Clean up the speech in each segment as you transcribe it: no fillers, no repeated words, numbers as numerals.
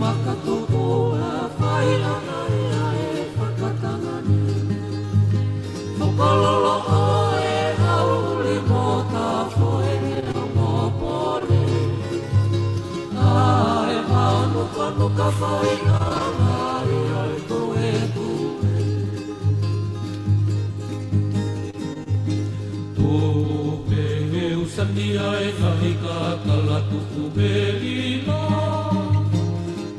makatuua whai ana ia e whakatangani. Whakalolo oe hauli mo ta whoe o mo pole. Ae manuka nuka whai ana ia e toe tue. Tupe he usania e kahika kalatu kubelina.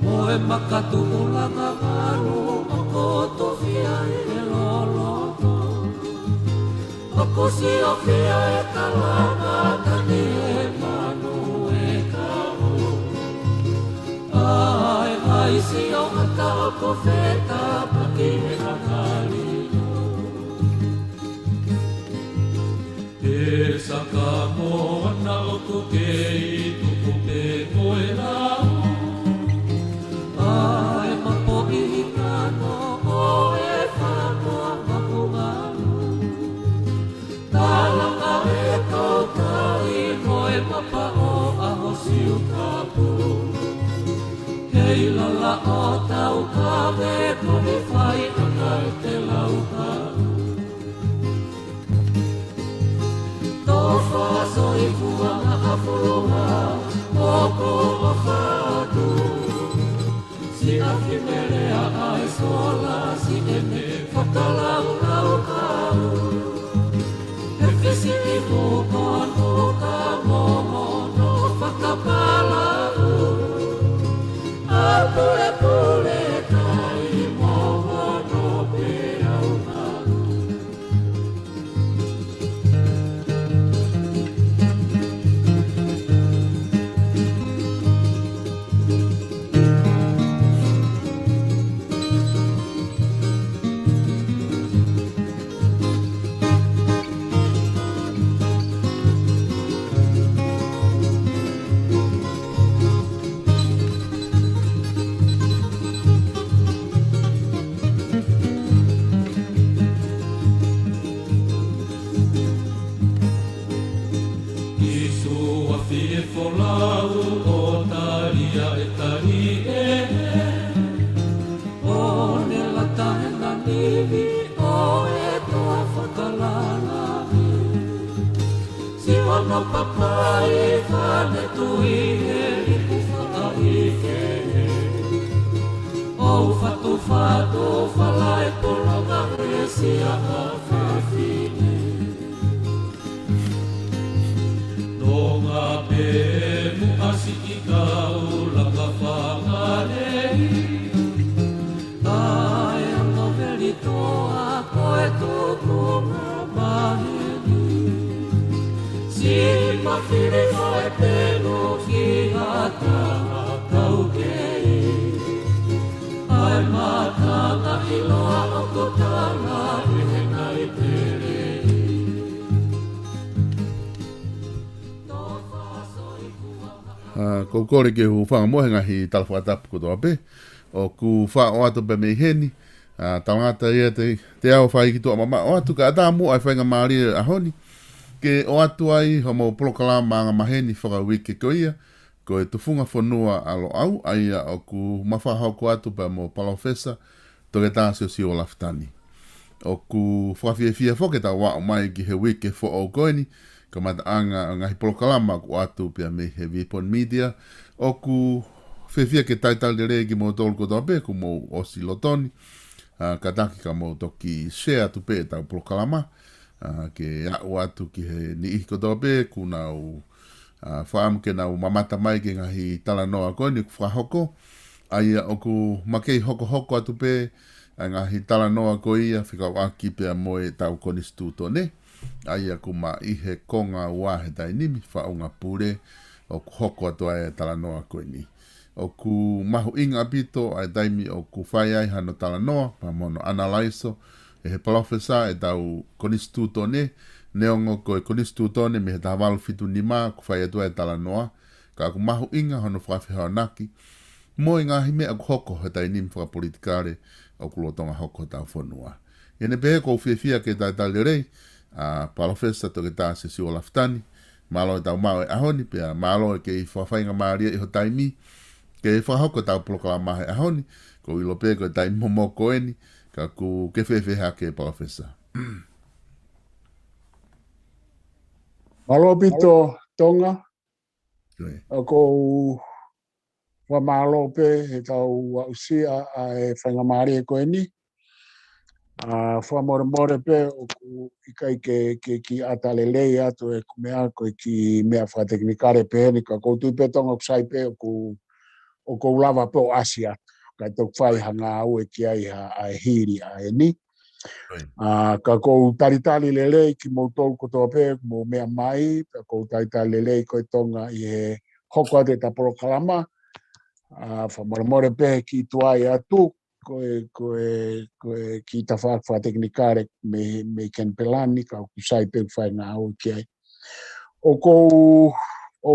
Moe makatu ulanga maru moko tofia e loloto. Moko si ofia e kalanga tani e manu e kau. Ai ai si o hata o kofeta paki e hakalino. E saka mo ana o kukei tuku te koe rau. Ai mapo ihikano o e whanoa mapungalu. Talanga e kautari noe mapa o aho siu kapu. Hei lala o tau kawe koni whai ana e te lauka. Tō whaaso i fuanga a whulunga oko o whātu. Si aki merea ai sola si e me whakalau lau kau. He whisi i mukon o ka momo no whakapalau. A pule pule kai momo no pe au maru. Ko kore ke hu whanga mohenga hi talwhatapu ko toa pe. O ku wha o atu pe mei heni. Tangata ia te au whai ki toa mama. O atu ka atamu ai whainga maari a honi. Ke o atu ai homo POLOKALAMA anga maheni whaka wike ko ia. Ko e TUFUNGAFONUA alo au. Aia o ku mawhahau ko atu pe mo PALOFESA. Toke tā SIOSIUA LAFITANI. O ku whawhiawhia whoke ta wā o mai ki he wike fo o koeni. Ka mata anga ngahi POLOKALAMA ku atu pia me he Vipon Media. O ku whiawhia ke taitali rei ki mo tolu ko toa pe ku mo osi lotoni. Ka taki ka mo toki share tu pe tau POLOKALAMA. Ke au atu ki he ni ihi ko toa pe ku nau whaam ke nau mamata mai ke ngahi tala noa koeni ku whahoko. Aia o ku makei hoko hoko atu pe ngahi tala noa ko ia whika waki pia moe tau konistuto ne. Aia ku ma ihe konga ua he tainimi whaunga pure o ku hoko atu ai tala noa koe ni. O ku mahu inga apito ai taimi o ku whai ai hano tala noa pa mono analaiso e he PALOFESA e tau konistuto ne. Neongo koe konistuto ne me he tahawalu fitu nima ku whai atu ai tala noa. Ka ku mahu inga hano whawhiha naki. Mo inga hime aku hoko he tainimi whaka politikare o ku lotonga hoko tau whanua. Ene pehe ko uwhiawhia ke taitali rei. PALOFESA toke tā SIOSIUA LAFITANI malo e tau mau e ahoni pia malo e ke i whawhainga maaria i ho taimi ke whahoko tau POLOKALAMA he ahoni, ko ilo pe ko tai momoko eni, ka ku ke whewheha ke PALOFESA. Malopito tonga, Koe. ko whamalope he tau usia e whangamari e koe ni. Whamore pe o ku ikai ke ki atalelei atu e kumea koe ki mea whateknikare pe ni ka koutu pe tonga kusai pe o kou lava pe o Asia. Kai tau whai hanga au e ki ai a hiri a e ni. Ka kou taritali lelei ki mou tolu kotoa pe mou mea mai, ka kou taritali lelei koe tonga i he hoko ate ta POLOKALAMA. Whamore pe ki tuai atu, koe ki ta whateknikare me ken pelani, ka kusai pe whai ngā au ki ai. O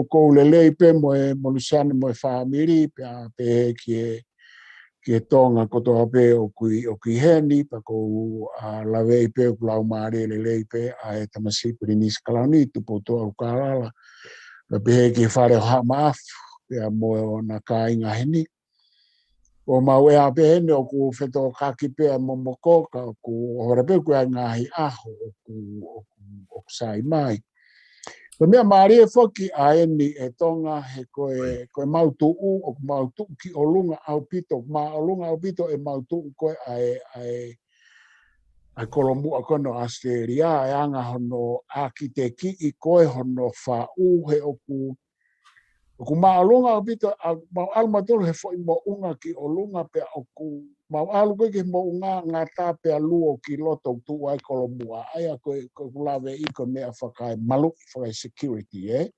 kou lelei pe mo lusane mo e whaamiri, pe ki e tonga kotoa pe o kui heni, pa kou lawei pe o kulau maare lelei pe a e tamasi pirinisi kalauni, tupo toa o kārala, pa pe ki e whare o hamaafu, pe a mo na ka inga heni. O mau e a pe heni o ku wheto kaki pe a momoko, ka o ku hore pe kua ngahi aho o ku sai mai. Ko mea maari e whoki a eni e tonga he koe mautuu o mautuu ki o lunga au pito. Ma o lunga au pito e mautuu koe ai kolomu a kono Australia e anga hono akiteki i koe hono whau he o ku maalunga au pito mau alu matolu he fo i mo unga ki o lunga pe o ku mau alu koe ki mo unga ngā tāpe a luo ki loto tu ai kolomua aia koe kulawe i ko mea whakai malu whakai security aia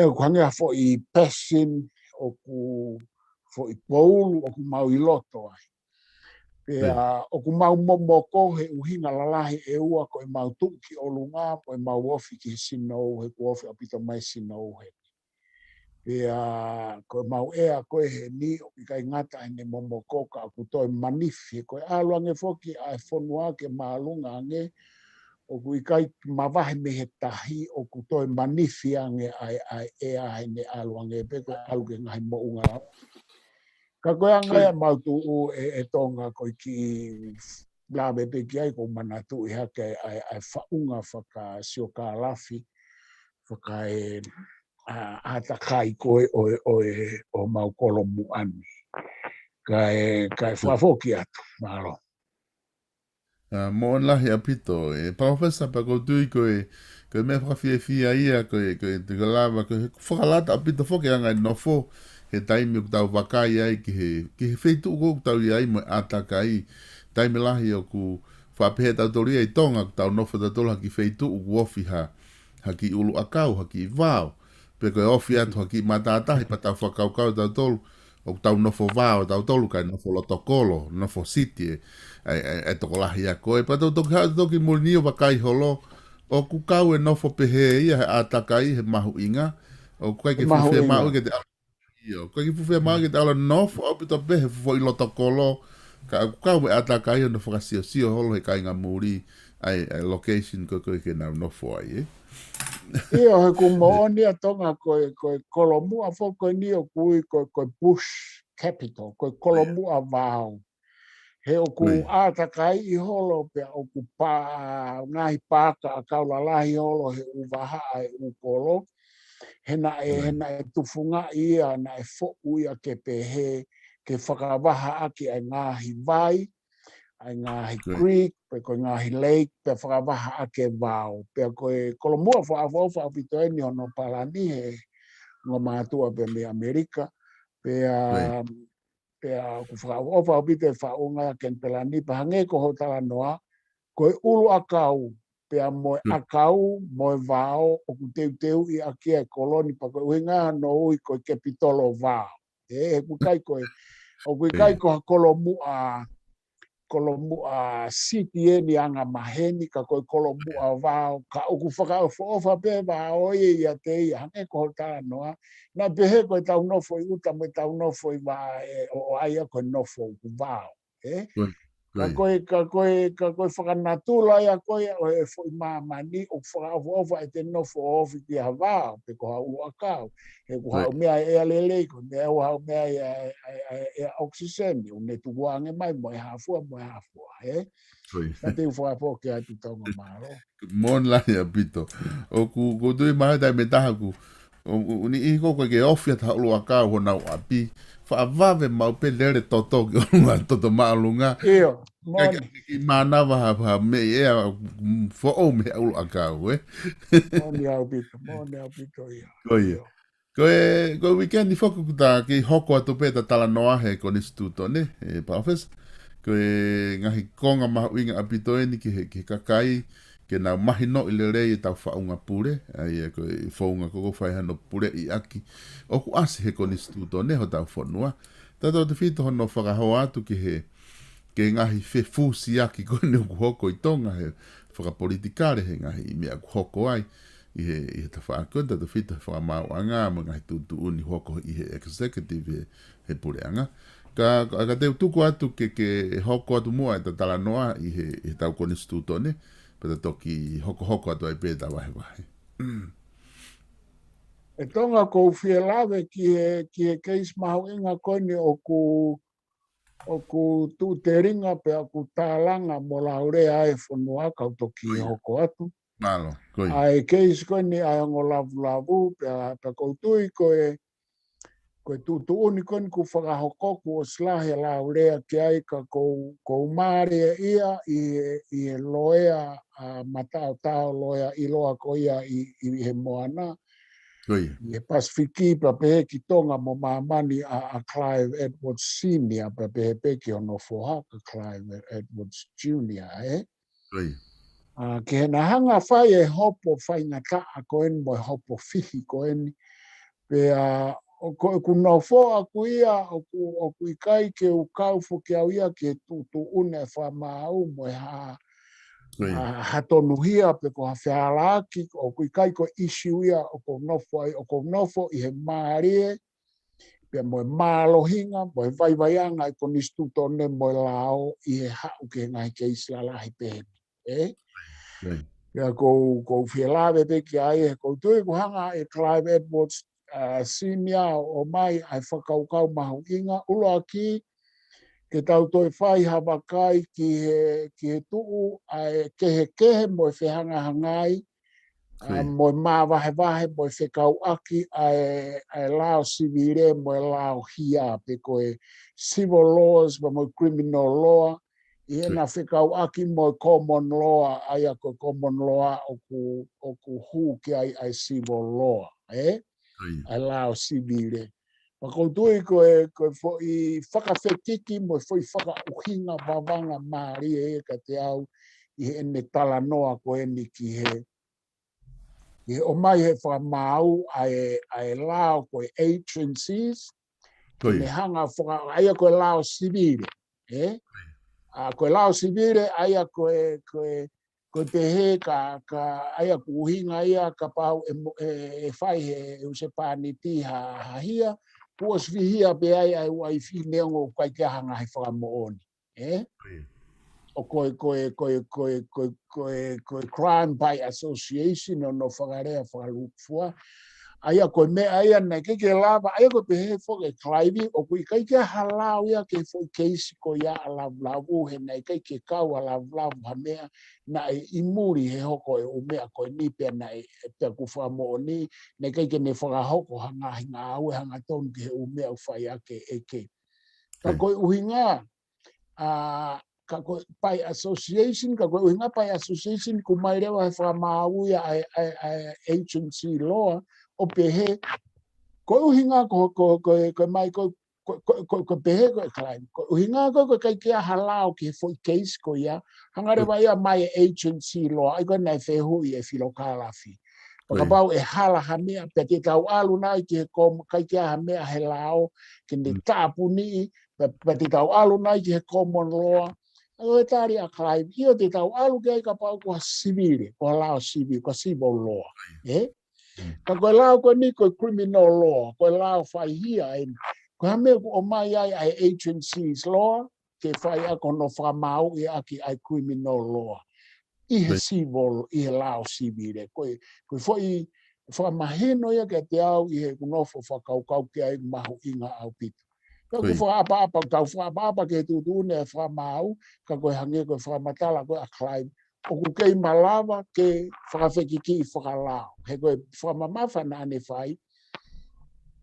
ku hangea fo i pesin o ku fo i poulu o ku mau i loto ai pe o ku mau momoko he uhinga lalahi e ua ko e mau tuki o lunga ko e mau ofi ki sinou he ku ofi apito mai sinou he ko mau ea koe he ni o kai ngata ene momoko ka ku toi manifi ko alu ange foki ai fonua ke malunga ange o ku kai mawahe me he tahi o ku toi manifi ange ai ea ene alu ange pe ko alu ke ngai mo unga ka koe ange mau tu e tonga ko ki blabe pe ki ai ko manatu i hake ai faunga whaka sioka lafi whaka atakai koe o mau kolomu ani. Kai whafoki atu, malo. Mo lahi apito, PALOFESA pa koutui koe mea whakawhiawhia ia koe te kalama, koe whakalata apito whoki anga i nofo, he taimi o tau wakai ai ki he wheitu ko tau i ai mo atakai, taimi lahi o ku whapehe tau tori ai tonga, tau nofo tau tola ki wheitu u wofi haki ulu akau, haki vau, pe koe ofi atu haki matatahi pa tau whakaukau tau tolu, o tau nofo vau, tau tolu kai nofo lotokolo, nofo siti e toko lahi a koe, pa tau toki molinio wakai holo, o ku kau e nofo pehe ia he atakai he mahu inga, o kai ke fuwhia mau ke te ala iyo, kai ke fuwhia mau ke te ala nofo, o pito pehe fufo i lotokolo, ka ku kau e atakai o nofo ka sio holo he kai ngā muri, ai location koe ke nau nofo ai, Iyo he ku mooni a tonga koe kolomu a fo koe ni o kui koe bush capital, koe kolomu a vau. He o ku atakai i holo pe o ku ngahi pāka a kaulalahi holo he uwaha ai ukolo. Hena e tufunga ia na e fo'u ia ke pehe ke whakawaha aki ai ngahi vai, ai ngahi creek, pe koe ngahi lake, pe whakawaha ake vau. Pe koe kolomua whaafaufa apito eni ono palani he ngā mātua pe me Amerika. Pe ku whaofa apito e whaonga ken pelani, pa hange ko hotala noa, koe ulu akau, pe a moe akau, moe vao, o ku teu i akia e koloni, pa koe uhinga no ui koe kepitolo vao. Ku kai koe, o ku kai koe kolomu a city eni anga maheni, ka koe kolomu a vao, ka o ku whakaofa pe vao ia te ia, hange ko hotala noa, na pehe koe tau nofo i uta, me tau nofo i o aia koe nofo ku vao. ka koe whakanatula ia koe o e fo mamani o whakaofa e te nofo ofi ki hawa pe ko hau akau e ko hau mea e alele ko ne o hau mea e oxygen o ne tu wange mai mo e hafua e ka te whakapo ke atu tonga maro mon la ya pito o ku tu mai dai metaha ku o ni i ko ke ofi ta lo akau ho na api fa vave mau pe lere toto toto malunga io moni mana va me e fo o me au akau moni au pito ia ko weekend ni foku ta ki hoko atu pe ta tala noa he ko instituto ne e PALOFESA ko ngahi konga ma winga apito ni ki kakai ke na mahino ile rei ta fa unga pure ai ko fonga ko fai hano pure i aki o ku asi he ko instituto ne ho ta fonua ta to te fito no fa ho atu ki he ke ngahi fe fusi aki ko ne ku hoko i tonga he fa politikare he ngahi me ku hoko ai i te whaakota te whita whakamauanga mo ngai tu uni hoko i he executive he pureanga. Ka te tuku atu ke hoko atu mua e ta tala noa i he tau konstituto ne, pa te toki hoko atu ai pēta wahe. E tonga ko fie lawe ki he keis mahu inga kone o ku tu te ringa pe a ku tālanga mo laurea e whanua kau toki hoko atu. Malo, koi. Ai keis kone ai ngo lavu pe koutui koe tu uni kone ku whakahokoku o slahe laurea ki ai ka kou maare ia i e loea matao tau loea i loa ko ia i he moana. I Pasifiki pa pehe ki tonga mo mamani a Clive Edwards Senior pa pehe peki ono fohaka Clive Edwards Junior ke na hanga whai e hopo whai ngata a koen mo e hopo whihi koen pe o ku no fo a ku ia o ku ikai ke u kau fo ke au ia ke tu une wha mau mo e hatonuhia pe ko hawhialaki o kui kai ko issue ia o ko nofo i he maarie pe mo malohinga mo vai ai ko instituto ne mo lao i he hau ke ngai ke islalahi pe ya ko whialawe pe ki ai ko tui ko hanga e Clive Edwards Senior o mai ai whakaukau mahu inga ulo aki ke tau toi whai hawakai ki he tuu ke he mo whehanga hangai mo mawahe mo whekau aki ai lao sivire mo lao hia pe koe civil laws mo criminal law i ena whekau aki mo common law ai a ko common law o ku hu ki ai civil law ai lao sivire Pakotui koe fo i whakawhetiki mo foi whakauhinga wawanga maari e ka te au i ene tala noa koe ni ki he o mai he whakamau ai lao koe agencies ne hanga aia koe lao sivire koe lao sivire aia koe te he ka aia kuhinga ia ka pau e whai he usepani ha hia Puas vihia pe ai wai fi neongo kai ke hanga hai whakamooni. O koe crime by association o no whakarea whakalupua. Aia koe me aia nei ke lava, aia koe pehe whoke Clive o koe kai ke halau ia ke whoi keisi ko ia alavu he nei kai ke kau alavu ha mea na imuri he hoko e o mea koe ni pia nei pia ku whakamooni nei kai ke ne whakahoko hanga hinga au hanga tonu ke o mea u whai ake eke. Ka koe uhinga ka koe by association, ka koe uhinga by association ku mai rewa he whakamau ia agency law o pehe ko uhinga ko mai ko pehe ko Clive ko uhinga ko kai kia halau ki foi case ko ia hangare vai mai agency law ai ko nei fehu i e filokalafi pakapau e hala hamea pe te tau alu nai ki ko kai kia hamea he lao ki ne tapuni pe te tau alu nai ki common law o tari a Clive io te tau alu ki ka pau ko civil ko lao civil ko civil law Ka koe lao koe ni koe criminal law, koe lao whai hia ko hame o mai ai agencies law, ke whai ako no whamau I aki ai criminal law. I he civil, I he lao civile. Koe whai whamaheno ia ke te au I he kunofo whakaukau ke ai mahu inga au pito. Koe whaapa kau whaapa ke tutune e whamau, ka koe hange koe whamatala koe a claim. O ku kei malawa ke whakawhekiki I whakalao. He koe whamamawhana ane whai.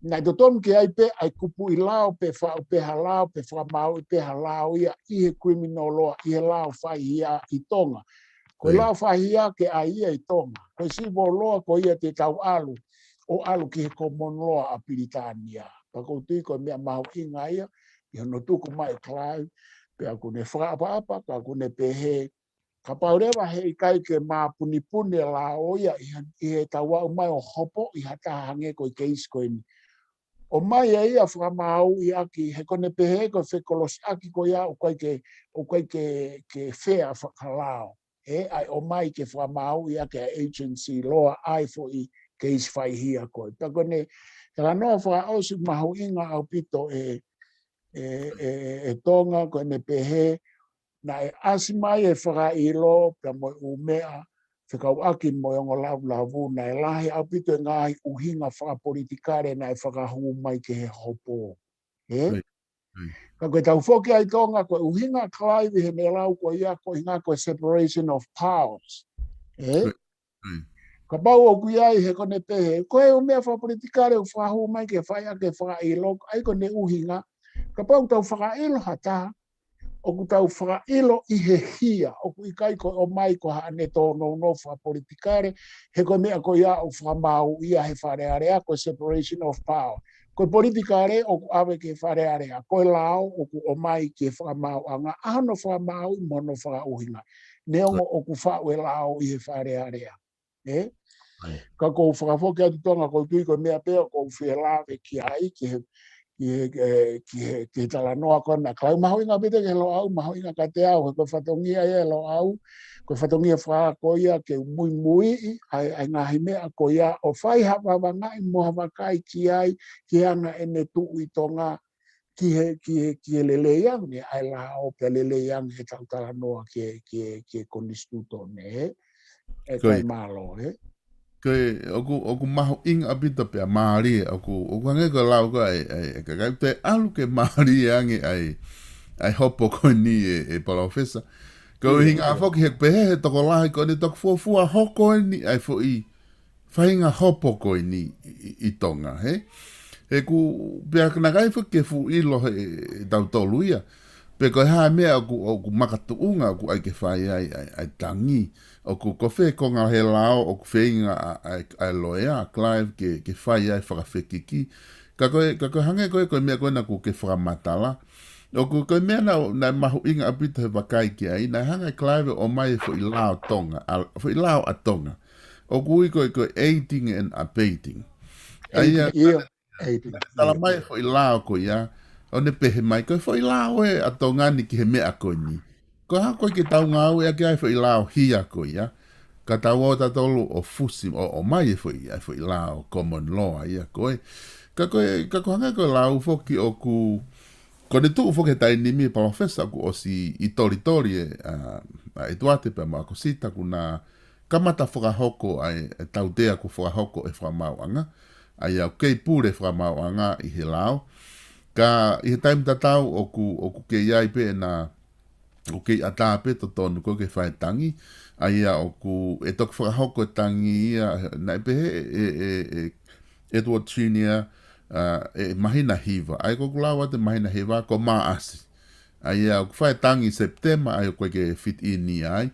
Nai to tom ke ai pe ai kupu I lao pe halao pe whamau I pe halao ia I he criminal law I he lao whai ia I tonga. Koe lao whai ia ke ai ia I tonga. Koe civil law ko ia te tau alu. O alu ki he common law a Piritania. Pako tui koe mea mahu inga ia. I hono tuku mai klai. Pe aku ne whaapa ka aku ne pe he. Ka paurewa he I kai ke mā punipune la o ia I he taua umai o hopo I hata hange koe keis koe ni. O mai e ia whamau I aki he kone pehe ko whekolos aki ko ia o koe ke whea whakalao. Ai o mai ke whamau I aki agency loa ai fo I keis whai hia koe. Ta kone kala noa wha ausi mahu inga au pito e tonga kone pehe na e asimai e whakailo pe mo umea whakau aki mo yongo lavu na e lahi au pito e ngai uhinga whakapolitikare na e whakahu mai ke he hopo. Ka koe tau whoki ai tonga koe uhinga klaiwi he me lau koe ia koe hinga koe separation of powers. Ka pau o kui ai he kone pehe. Koe umea whakapolitikare u whakahu mai ke whai ake whakailo ai kone uhinga. Ka pau tau whakailo hata. O ku tau whakailo I he hia, o ku ikai ko o mai ko haane tōno no whakapolitikare, he koe mea ko ia o whamau ia he wharearea, ko separation of power. Ko politikare o ku awe ke wharearea, ko lao o ku o mai ke whamau anga, ahano whamau I mono whakauhinga. Neongo o ku whaue lao I he wharearea. Ka ko whakafoke atu tonga ko tui ko mea peo ko whielawe ki ai ki tala noa kona klau mahu inga pite ke lo au mahu inga ka te au ko whatongia e lo au ko whatongia wha ko ia ke mui ai ngahi mea ko ia o whai hawa wanga I moha wakai ki ai ki anga ene tu I tonga ki he lele yang ne ai la o pe lele yang he tau tala noa ki kondistuto ne e kai malo Koe oku mahu inga apita pia maari oku hange ko lau ko ai ka te alu ke maari ange ai hopo ko ni e PALOFESA ko hinga afoki he pehe he toko lahi ko ni tok fuafua hoko ni ai fo I whainga hopo ko ni I tonga he ku pia knakai fo ke fu ilo he tau tolu ia pe ko ha mea oku makatuunga oku ai ke whai ai tangi o ku kofe ko ngā he lao o ku whainga ai loea Clive ke whai ai whakawhekiki ka koe hange koe mea koe na ku ke whakamatala o ku koe mea na mahu inga apita he wakai ki ai na hanga Clive o mai fo I lao tonga fo I lao a tonga o ku I koe aiding and abating ai tala mai fo I lao ko ia o ne pehe mai koe fo I lao a tonga ni ki he mea koe ni ko ha koe ke tau ngau e ai fo I lao hia ko ia ka tau o tatolu o fusi o mai fo I lao common law ia koe ka hanga koe lau foki o ku ko ne tu foki tai nimi PALOFESA ku o si I tori e tuate pe ma ko sita ku na kamata whakahoko ai tau tea ku whakahoko e whamauanga ai au kei pure whamauanga I he lao ka I he taim tatau o ku ke iai pe na o ke atape to tonu ko ke whae tangi ai o ku e tok whakahoko tangi ia na pehe Edward Senior e mahina hiva ai ko kulawa te mahina hiva ko maasi ai o ku whae tangi September ai o koe ke fit in ni ai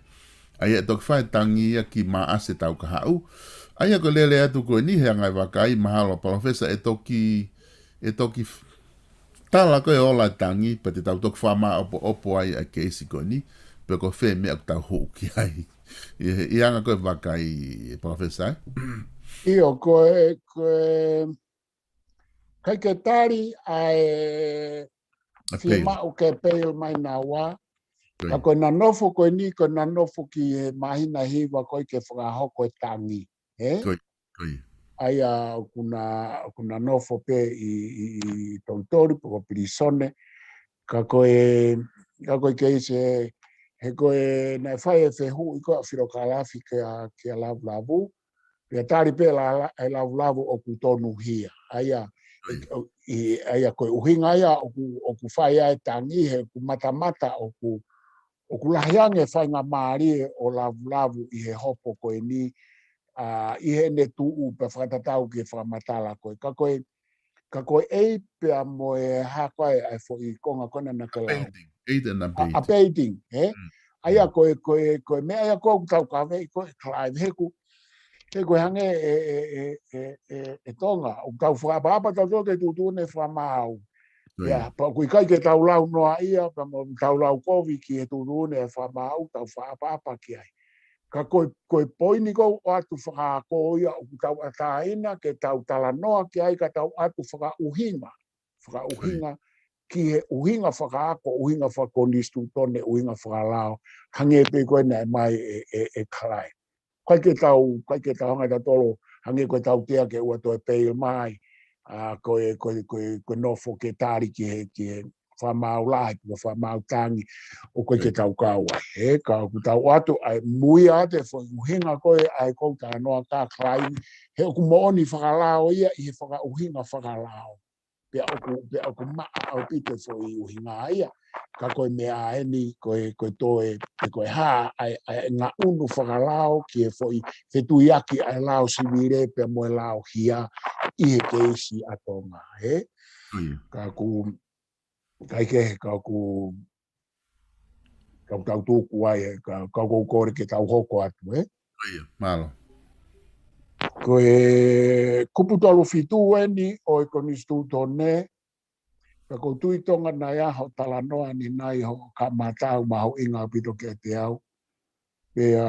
e tok whae tangi ia ki maasi tau ka hau ai ko lele atu ko ni he ngai wakai mahalo PALOFESA e toki tala ko e ola tangi pe te tau tok whama opo ai a keisi ko ni pe ko whe mea tau hoki ai I anga koe wakai PALOFESA Io koe kai ke tari ai fima o ke peil mai na wa ka koe na nofo koe ni ko na nofo ki he mahina hiwa koe ke whakahoko tangi Koe ai kuna nofo pe I tontori po pirisone ka koe ka koe ke se he koe na fai e fehu i koe whirokalafi ke a lavulavu. Pia tari pe la lavulavu o ku tonu hia. Aia koe uhinga ia o ku fai ai tangi he ku mata o ku lahiange fai ngā maari o lavulavu i he hopo koe ni i he ne tuu pe whakatatau ke whakamatala koe. Ka koe ei pia mo e hakoe ai fo i konga kona na ke lau. A painting, Aia koe mea ia koe tau kawe i koe Clive heku hange e tonga. O tau whakapapa tau tau te tutune whamau. Ia, pa kui kai ke tau lau noa ia, pa mo tau lau kovi ki e tutune e whamau, tau whakapapa ki ai. Ka koe poini kou o atu whakaako ia o tau ataina ke tau talanoa ki ai ka tau atu whakauhinga. Whakauhinga ki he uhinga whakaako, uhinga whakonistu tone, uhinga whakalao. Hange pe koe nei mai e kalai. Kai ke tau hanga ta tolo, hange koe tau tea ke ua toi peil mai. Koe nofo ke tari ki he whamau lai, whamau tangi, o koe ke tau kaua. Ka tau atu, ai mui ate, uhinga koe, ai kou ta noa ka klai, he oku mooni whakalao ia, i he uhinga whakalao. Pea oku maa au pite fo i uhinga ia. Ka koe mea eni, koe toe, koe haa, ai ngā unu whakalao, ki e fo i whetuiaki ai lao siwire, pea moe lao hia, i he keisi atonga. Ka ku tau tūku ai, ka kou kore ke tau hoko atu, Malo. Koe kupu tolu fitu eni, o e konistu tone, ka kou tui tonga nai aho talanoa ni nai ho ka matau maho inga pito ke te au. Pea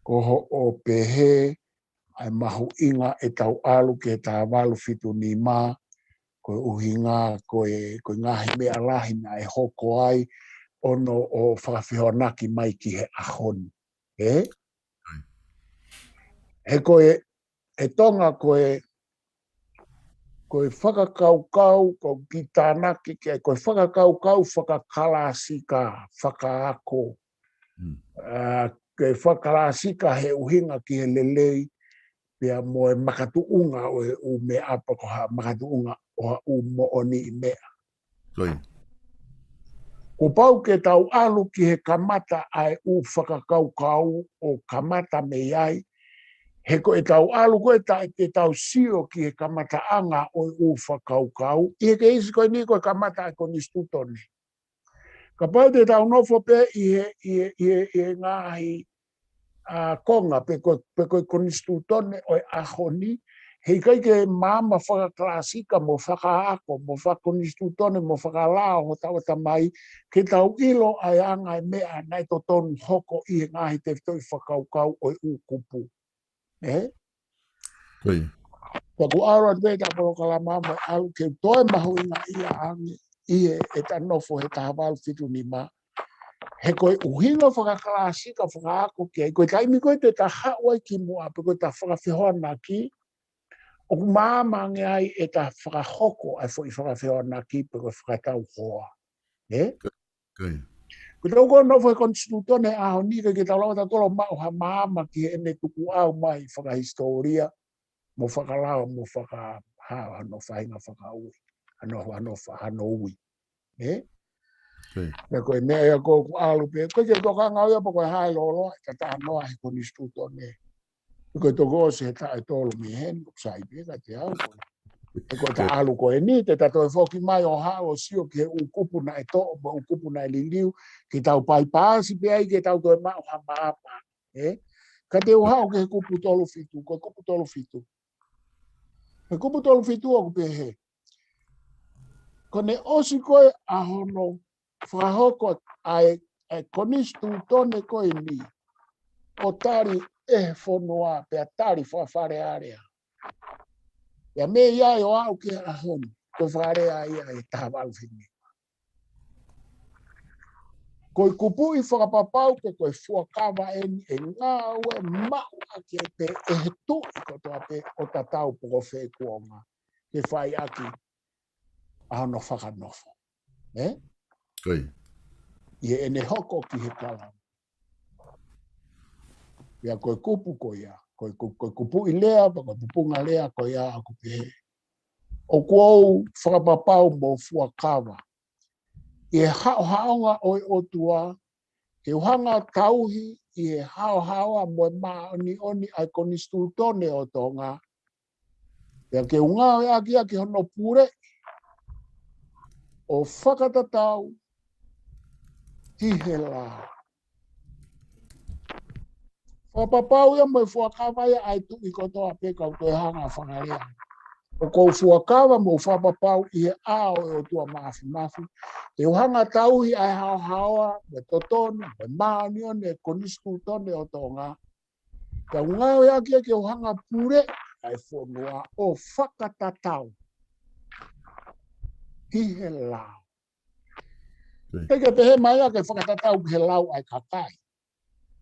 koho o pehe, ai maho inga e tau alu ke ta walu fitu ni ma, koe uhinga, koe ngahi mea lahi na e hoko ai, ono o whakawhihonaki mai ki he ahoni. He koe, e tonga koe whakakaukau, ko ki tānaki, koe whakakaukau, whakakalasika, whakaako. Koe whakalasika he uhinga ki he lelei, pia moe makatuunga o me apa ko ha makatuunga o mo oni i mea. Ko pau ke tau alu ki he kamata ai whakakaukau o kamata me iai, he ko e tau alu ko e tau sio ki he kamata anga o whakaukau, i he ke isi koe ni koe kamata ai ko nistutone. Ka pau te tau nofo pe i he ngahi konga pe koe konistutone o e ahoni, hei kai ke mama whakaklasika mo whakaako, mo whakonistutone, mo whakalao, ho tawata mai, ke tau ilo ai anga e mea nai to tonu hoko i he ngahi te toi whakaukau o e ukupu. Paku aura te ta POLOKALAMA mo alu ke toi mahu inga ia angi, i e ta nofo he tahawalu fitu ni ma, he koe uhinga whakaklasika whakaako ki ai, koe taimi koe te ta hawai ki mua, pe koe ta whakawhihona ki, o ku maamange ai e ta whakahoko ai fo i whakawhihona ki, pe koe whakatau hoa. Ko tau koe nofo e konstitutone aho ni ke tau lau ta tolo mao ha maama ki he ene tuku au mai whakahistoria, mo whakalao, mo whakahao, hano whahinga whakaui, hano ui. Me koe mea ia koe ku alu pe, koe ke toka ngau ia pa koe hae lolo, ka ta anoa he konstitutone. Koe toko o se ta e tolo mi hen, sai pe ka te au koe. E koe ta alu koe ni, te tato e whoki mai o hao sio ki he ukupu na e to, mo ukupu na e liliu, ki tau pai paasi pe ai, ke tau toe mao ha maama. Ka te uhao ke he kupu tolu fitu, koe kupu tolu fitu. He kupu tolu fitu o kupe he. Kone osi koe ahono, whahoko ai konistu tone koe ni, o tari e whonua, pea tari whawhare area. Ia me iai o au ke ahoni, koe whare ai e tahawalu whini. Koe kupu i whakapapau ke koe fuakawa e ngā ue mau aki e pe e he tu i kotoa pe o tatau poko whee kuonga. Ke whai aki ahono whakanofo. Koi. Ia ene hoko ki he kalama. Ia koe kupu ko ia. Koe kupu I lea, koe pupunga lea ko ia aku ke he. O kuou whakapapau mo fuakawa. I hao haonga oi o tua, he uhanga tauhi I he hao haoa mo maa oni ai koni stultone o tonga. Ia ke unga e aki aki hono pure, o whakatatau, tihela. Whapapau ia mo fuakawa ia ai tu I kotoa peka o toi hanga whangarea. O kou fuakawa mo whapapau I he ao e o tua mafi. E uhanga tauhi ai hao haoa, me totonu, me maani o ne konisku tone o tonga. Ka ungao ia kia ke uhanga pure, ai whanua o whakatatau. Hihe lau. Keke pehe mai a ke whakatatau ki he lau ai kakai.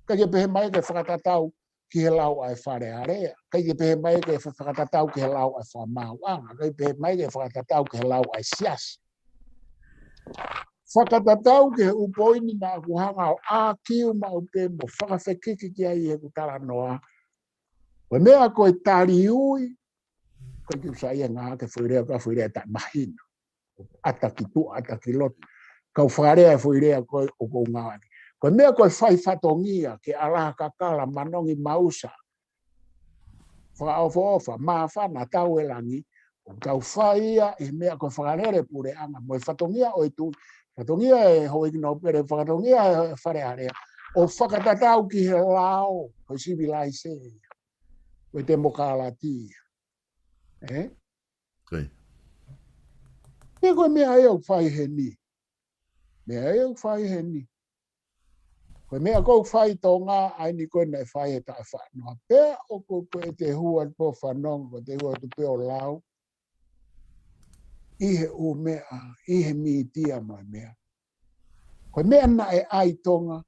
Keke pehe mai ke whakatatau ki he lau ai wharearea. Keke pehe mai ke whakatatau ki he lau ai whamauanga. Keke pehe mai ke whakatatau ki he lau ai siasi. Whakatatau ke upoini na kuhanga o a kiu maupe mo whakawhekiki ki ai he kutala noa. Wa mea koe tari ui, koe ki usai ngā ke whuirea ta mahina. Ata ki tu, ata ki lot. Kau wharea e whuirea koe o kou ngāni. Koe mea koe whai whatongia ke alaha kakala manongi mausa. Whaofa, mawhana tau e langi. Kau whaia e mea koe whakarere pure anga. Moe whatongia o tu. Whatongia e hoi no pere, whatongia e wharearea. O whakatatau ki he lao, koe civilise. Koe te mokalati. Koi. E koe mea e au whai he ni. Mea e au whai he ni. Koe mea kou whai tonga, ai ni koe nei whai e tae whanua. Pea o koe te hua po whanong, ko te hua tu peo lao. Ihe o mea, ihe mi tia mai mea. Koe mea na e ai tonga,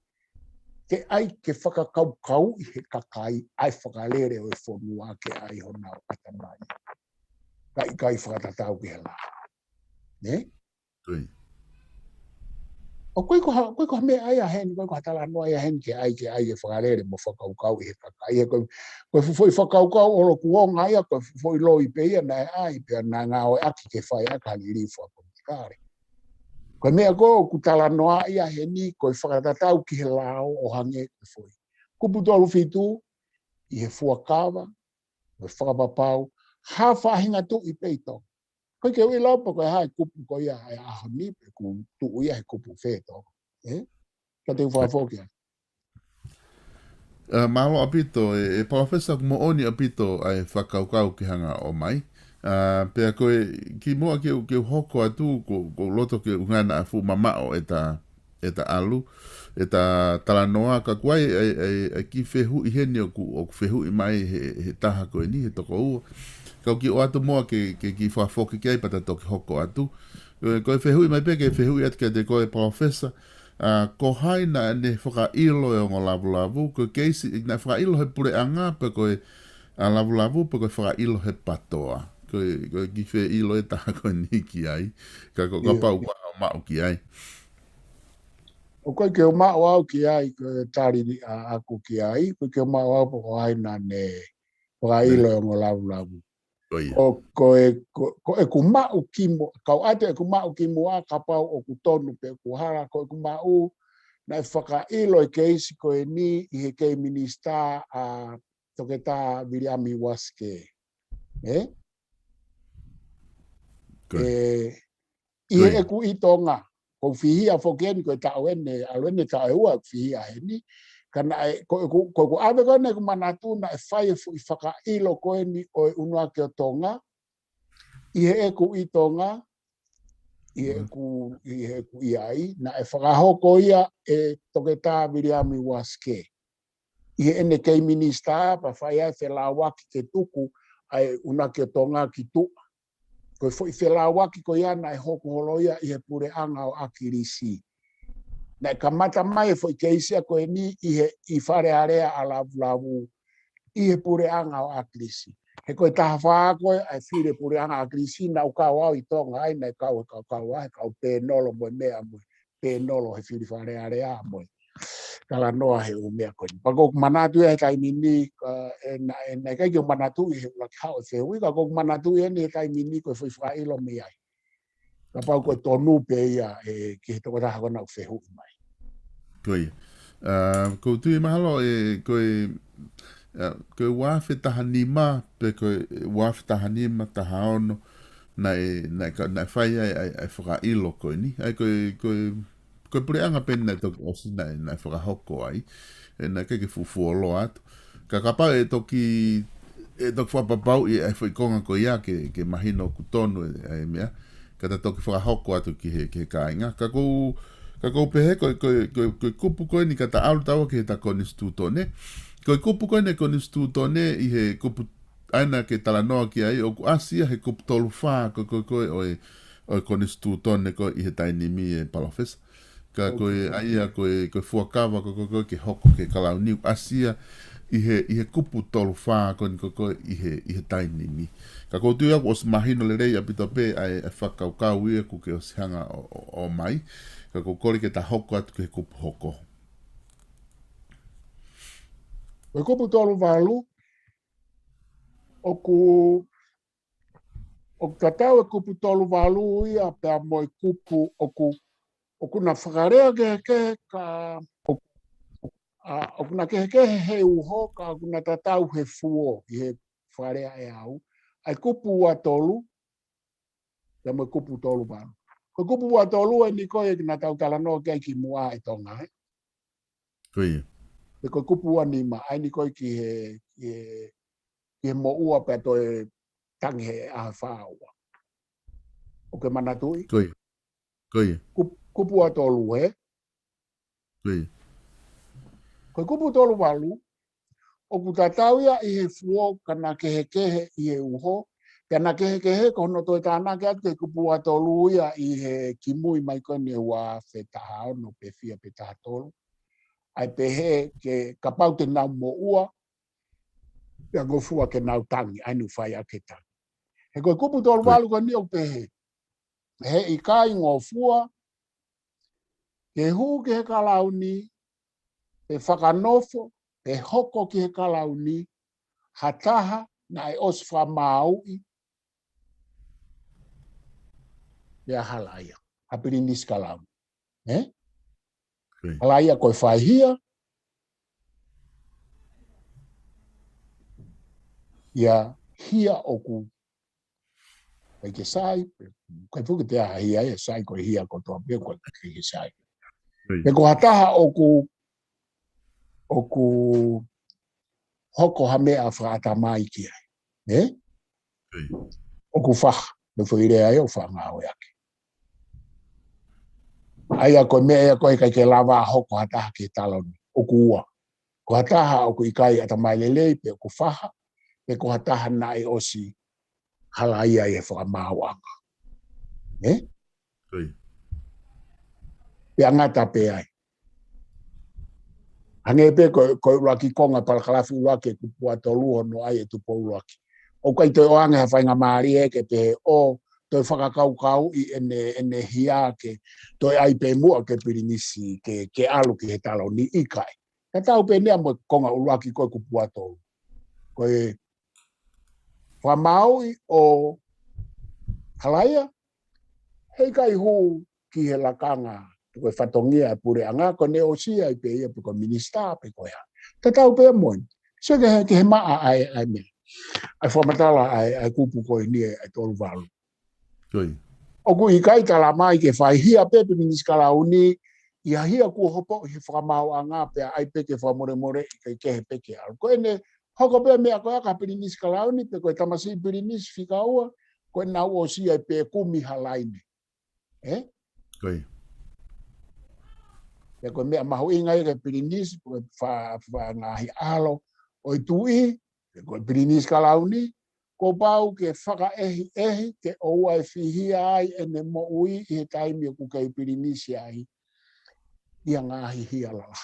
ke ai ke whakakau I he kakai, ai whakalere o e whanua ke ai hona o katamai. Kai whakatatau ki he la. Ne? Koi. O koe ko mea ai a hen, koe ko hatala noa ai a hen ke ai e whakarere mo whakaukau I he kakai. Koe foi whakaukau o lo kuonga ia, koe foi loi peia na e ai, pia na ngā o aki ke whai aka ni rifua komitikare. Koe mea ko kutala noa ia heni, koe whakatatau ki he lao o hange koe foi. Kupu tolu fitu, I he fuakawa, koe whakapapau, ha whahinga tu I peito. Koe ke ui laupa koe hai kupu koe ia ai ahoni, pe ku tu ia he kupu wheto. Ka te whaafokia. Malo apito, e PALOFESA mo oni apito ai whakaukau ki hanga o mai. Pea koe, ki mua ke hoko atu, ko loto ke ungana a fu mamao e ta alu, e ta talanoa ka kuai ai ki whehu I heni o whehu I mai he taha koe ni, he toko ua. Kau ki o atu mua ke ki whafoki kei pata toki hoko atu. Koe whehu I mai pe ke whehu I atu ke te koe PALOFESA, ko haina ne whakailo e o ngā lavu-lavu, ko keisi na whakailo he pure anga, pe koe lavu-lavu, pe koe whakailo he patoa. Koe ki whe ilo e taha koe ni ki ai, ka pau mau ki ai. O koe ke o mao au ki ai, koe tariri a aku ki ai, koe ke o mao au po haina ne whakailo e o ngā lavu-lavu. O koe ku mau ki mo, kau ate e ku mau ki mo a kapau o ku tonu pe ku hara, koe ku mau na whakailo e keisi koe ni I he kei minista a toke tā Viliami Waske. I he e ku I tonga, ko whihia whokeni koe tau ene, aluene tau e ua whihia he ni, kana koe ku ave koe ne ku manatu na e whai I whakailo koe ni o e unua ke o tonga, I he e ku I tonga, I he ku I ai, na e whakahoko ia e toke tā Viliami Waske. I he ene kei minista, pa whai ai whelawaki ke tuku, ai una ke tonga ki tu. Koe foi whelawaki ko ia na e hoko holoia I he pure anga o akirisi. Na e kamata mai e foi keisia koe ni I whare area a lavu-lavu, I he pure anga o akirisi. He koe taha whaa koe, ai whire pure anga akirisi, na ukau au I tonga ai, na kau ai, kau pēnolo mo mea mo. pe nolo he fili whare area moi. Kala noa he umea koe. Pako manatu e taimini, e kai kio manatu i he laki hao se hui, ka kok manatu e ni e taimini koe whai ilo mi ai. Ka pau koe tonu pe ia ki he toko taha kona u se hui mai. Koe. Ko tui mahalo koe wafe taha nima, pe koe wafe taha nima taha ono, na whai ai whakailo koe ni. Ai koe pureanga pena toki osi na whakahoko ai. Na keke fufuolo atu. Ka kapau e toki whapapau i ai whaikonga ko ia ke mahino kutonu e mea. Ka ta toki whakahoko atu ki he kāinga. Ka kou pehe koe kupu koe ni ka ta alu tawa ki he ta konistuto ne. Koe kupu koe ne konistuto ne i he kupu aina ke talanoa ki ai o ku asia he kupu tolu whaa koe o konistuto ne koe i he tainimi e PALOFESA. Ka koe aia koe fuakawa koe ke hoko ke kalauniu asia i he kupu tolu whaa koe i he tainimi. Ka kou tui aku os mahino le rei apito pe ai whakaukau ia ku ke os hanga o mai. Ka kou kore ke ta hoko atu ke kupu hoko. Koe kupu tolu walu, o tatau e kupu tolu walu ia pia moi kupu o kuna whakarea ke ka o kuna ke he uho ka kuna tatau he fuo i he whakarea e au. Ai kupu ua tolu, pia moi kupu tolu walu. Ko kupu ua tolu e ni koe kina tau talanoa kia ki mua e tonga. Koe. Ko kupu ua nima, ai ni koe ki he mo ua pia toe tangi he a whaua. O ke manatui? Koe. Kupu a tolu he. Koe. Koe kupu tolu walu, o ku tatauia i he fuo kana kehe i he uho, kana kehe kono toi tāna ke atu ke kupu a tolu ia i he kimui mai kone ua whetaha ono pe fia pe taha tolu. Ai pe he ke kapau te nau mo ua, pia gofua ke nau tangi, ainu whai a ke tangi. He koe kupu tolu walu koe ni o pe he. He i kai ngō fua, ke hu ke he kalauni, pe whakanofo, pe hoko ki he kalauni, hataha na e os whamaui, pe a halaia, hapiri nis kalauni. Halaia koe whaihia, ia hia oku, koe ke sai, koe puke te aha hia, ia sai koe hia ko toa pe koe ke sai. Pe ko hataha oku hoko hamea whaata mai ki ai. Oku whaha, me whaire ai o whanga o ake. Aia koe mea koe kai ke lava hoko hataha ki taloni, oku ua. Ko hataha oku ikai ata mai lelei pe oku whaha, pe ko hataha na e osi halaia e whakamawanga. Pe angata pe ai. Hange pe koe uraki konga palakalafi uraki kupua toluho no ai e tupo uraki. O kai toi oange ha whainga maari eke pe o toi whakakaukau i ene hiake toi ai pe mua ke pirinisi ke alu ki he talo ni ikai. Ka tau pe nea mo konga uraki koe kupua tolu. Koe whamaui o halaia hei kai hu ki he lakanga koe whatongia e pure anga ko ne o sia i pe ia pe ko minista pe ko ya. Ka tau pe mo. So ke he maa ai me. Ai whamatala ai kupu koe ni ai tolu walu. O ku ikai tala mai ke whai hia pepe miniskala uni ia hia ku hopo he whamau anga pe ai peke whamore i ke he peke alu. Koe ne hoko pe mea koe aka miniskala uni pe koe tamasi pirinis fika ua koe na ua sia i pe kumi halaine. Pe koe mea mahu inga i ke pirinis koe whangahi alo o i tui koe pirinis kala uni ko pau ke whaka ehi ke oua e whihia ai ene mo ui i he taimi o kukei pirinisi ai ia ngahi hia lala.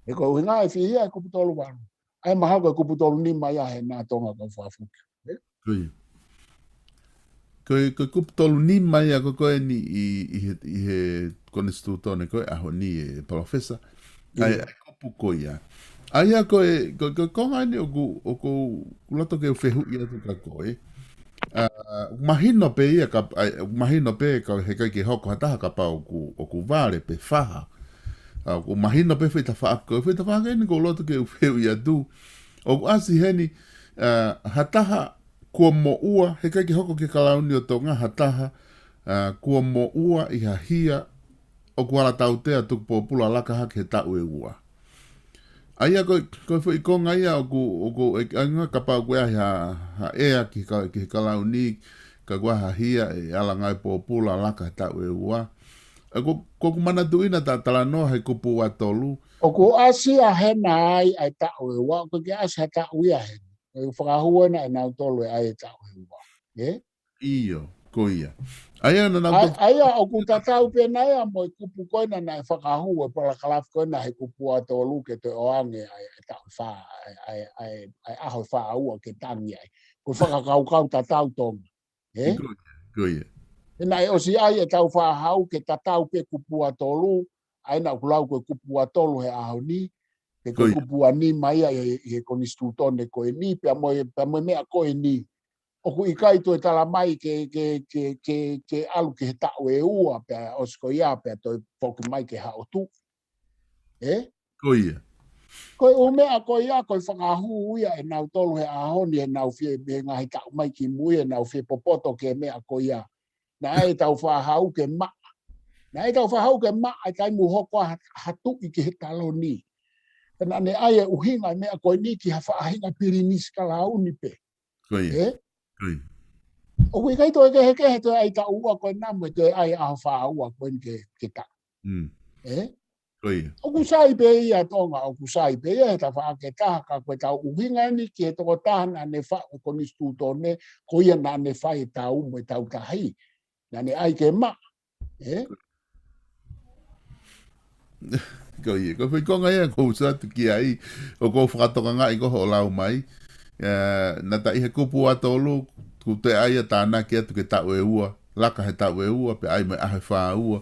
E ko uhinga e whihia e kuputolu waru. Ai mahau ke kuputolu ni mai ahe nā tonga ka whafuka. Koe kupu tolu ni mai a koe ni i he konstitutone koe aho ni e PALOFESA. Ai kupu koe ia. Ai a koe konga ni o kuloto ke uwhehu ia tu ka koe. Mahino pe ia ka mahino pe ka he kai ke hoko hataha ka pa o ku vale pe faha. O mahino pe feta fa ko feta fa ni ko loto ke uwhehu ia tu. O asi heni hataha kua mo ua, he kai ki hoko ke kalauni o tonga hataha, kua mo ua i hia o kuala tautea tuku popula laka hake he tau e ua. Aia koe fo i konga ia o ku anga kapa kua ha ea ki kalauni ka kua ha hia e ala ngai popula laka he tau e ua. Ko kumana tuina ta tala no he kupu wa tolu. O ku asi a hena ai tau e ua, ko ke asi ha tau ia hena. E whakahua na e nau tolu e ai tau e ua. Iyo, ko ia. Aia na nau Aia o ku tatau pe na ia mo kupu koina na e whakahua POLOKALAMA koina he kupu a tolu ke te oange ai tau wha, ai aho wha ua ke tangi ai. Ko whakakau tatau tonga. Ko ia. Ena e osi ai e tau wha hau ke tatau pe kupu a tolu, ai na kulau ko kupu a tolu he aho ni, pe ko kupu a ni mai ai he konstitutone ko e ni, pe mo mea ko e ni. O ku ikai to e tala mai ke alu ke he tau e ua, pe osko ia, pe to foku mai ke hao tu. Ko ia. Ko o mea ko ia, ko whakahu ia e nau tolu he ahoni, e nau fie ngahi tau mai ki mui, e nau fie popoto ke mea ko ia. Na e tau whahau ke maa. Na e tau whahau ke maa, ai kai mu hoko hatu i ke he talo ni. Pena ne ai e uhinga mea koe ni ki ha whaahinga pirinis ka launi pe. Ko ia. O kui kai to e ke he to ai ta ua koe namu e to e ai aho whaahua koe ni ke ta. Ko ia. O ku sai pe ia tonga, o ku sai pe ia he ta wha ke taha ka koe tau uhinga ni ki he toko taha na ne wha o konistutone ko ia na ne whai tau mo e tau tahi. Na ne ai ke maa. Ko ia. Ko whi konga ia ko usatu ki ai o ko whakatoka ngai ko ho lau mai. Na ta ihe kupu a tolu ku te ai a tāna ki atu ke tau e ua. Laka he tau e ua pe ai mai ahe wha ua.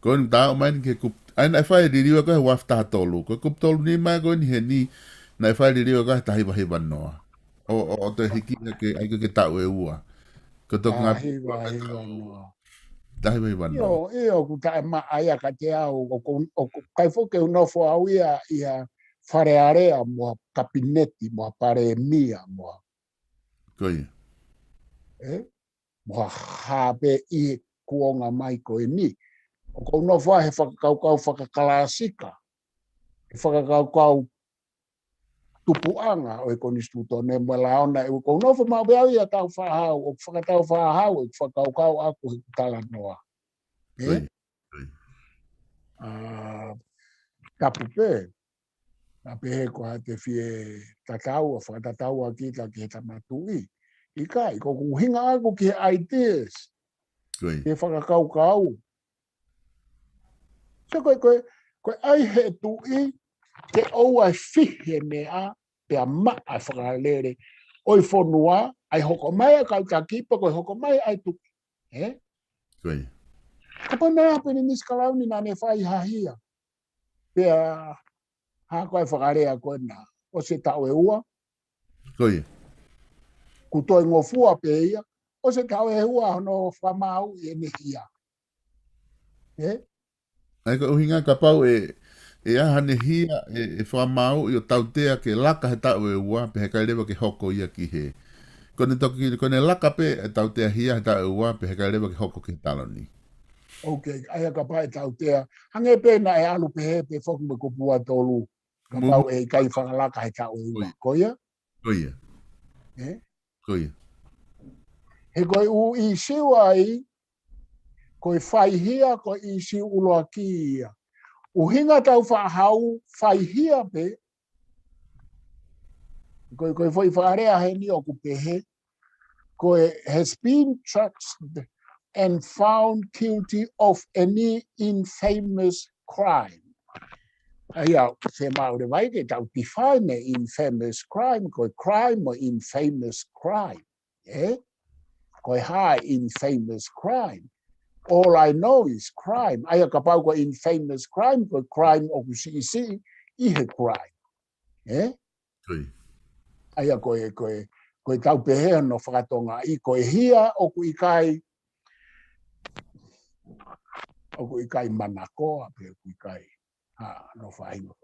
Ko ni tau mai ni ke kupu. Ai na whai ririwa ko he wafta tolu. Ko kupu tolu ni mai ko ni he ni na whai ririwa ko he tahi wahi wanoa. O te hiki ke ai ke tau e ua. Ko toku ngā tahi wahi wanoa. Io ku tae maa ia ka te au o kai foke unofo au ia wharearea mua kapineti, mua pare mia mua. Ko ia. Mua hape i kuonga mai ko e ni. O ko unofo he whakakaukau whakakalasika. He whakakaukau tupuanga o e konistutone mua laona. E ko unofo maa beau ia tau whahau, o whakatau whahau, e whakaukau aku he tala noa. Tapu pe. Na pehe ko ha te fie tatau, a whakatatau a kita ki he tamatui. I kai, ko kuhinga aku ki he ideas. Ke whakakaukau. So koe ai he tui, te au ai fihe mea, pe a maa whakalere. Oi whonua, ai hoko mai a kautakipa, koe hoko mai ai tuki. Kapa mea pene niskalauni na ne whai hahia. Pe a hako ai whakarea koe na. O se tau e ua. Ku toi ngofua pe ia. O se tau e ua hono whamau i ene hia. Ai ka uhinga ka pau e ahane hia e whamau i o tautea ke laka he tau e ua pe he kai rewa ke hoko ia ki he. Kone laka pe e tautea hia he tau e ua pe he kai rewa ke hoko ki he taloni. Okay, ai ka pai tautea. Hange pe na e alu pe he pe foku me kupua tolu. Ka pau e kai whakalaka he tau e ua. Koia? Koia. Koia. He koe u i siu ai, koe whaihia koe i siu uloa ki ia. Uhinga tau whahau, whaihia pe, koe whai whakarea he ni o kupehe, koe has been charged and found guilty of any infamous crime. Ia, se maure vai ke tau define infamous crime, koe crime or infamous crime. koe high infamous crime. All I know is crime. Aia ka pau ko infamous crime, ko crime o kusi ihe crime. Aia koe tau pehea no whakatonga I koe hia o ku ikai manako a pe ku ikai no whaingo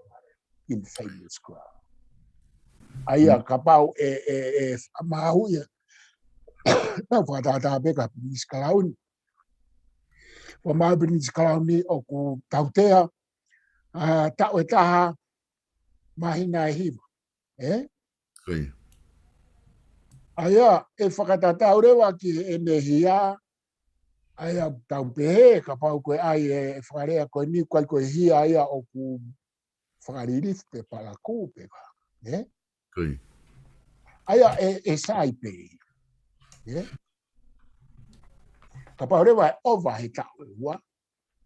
infamous crime. Aia ka pau mahuia na whatata peka pinis kalauni. Wa mai pinis kalauni o ku tautea tau e taha mahina e hima. Aia e whakatatau rewa ki e nehia aia tau pehe ka pau koe ai e whakarea koe ni koe hia aia o ku whakaririfu pe palaku pe ka. Aia e sai pe. Ka pau rewa e ova he tau e hua.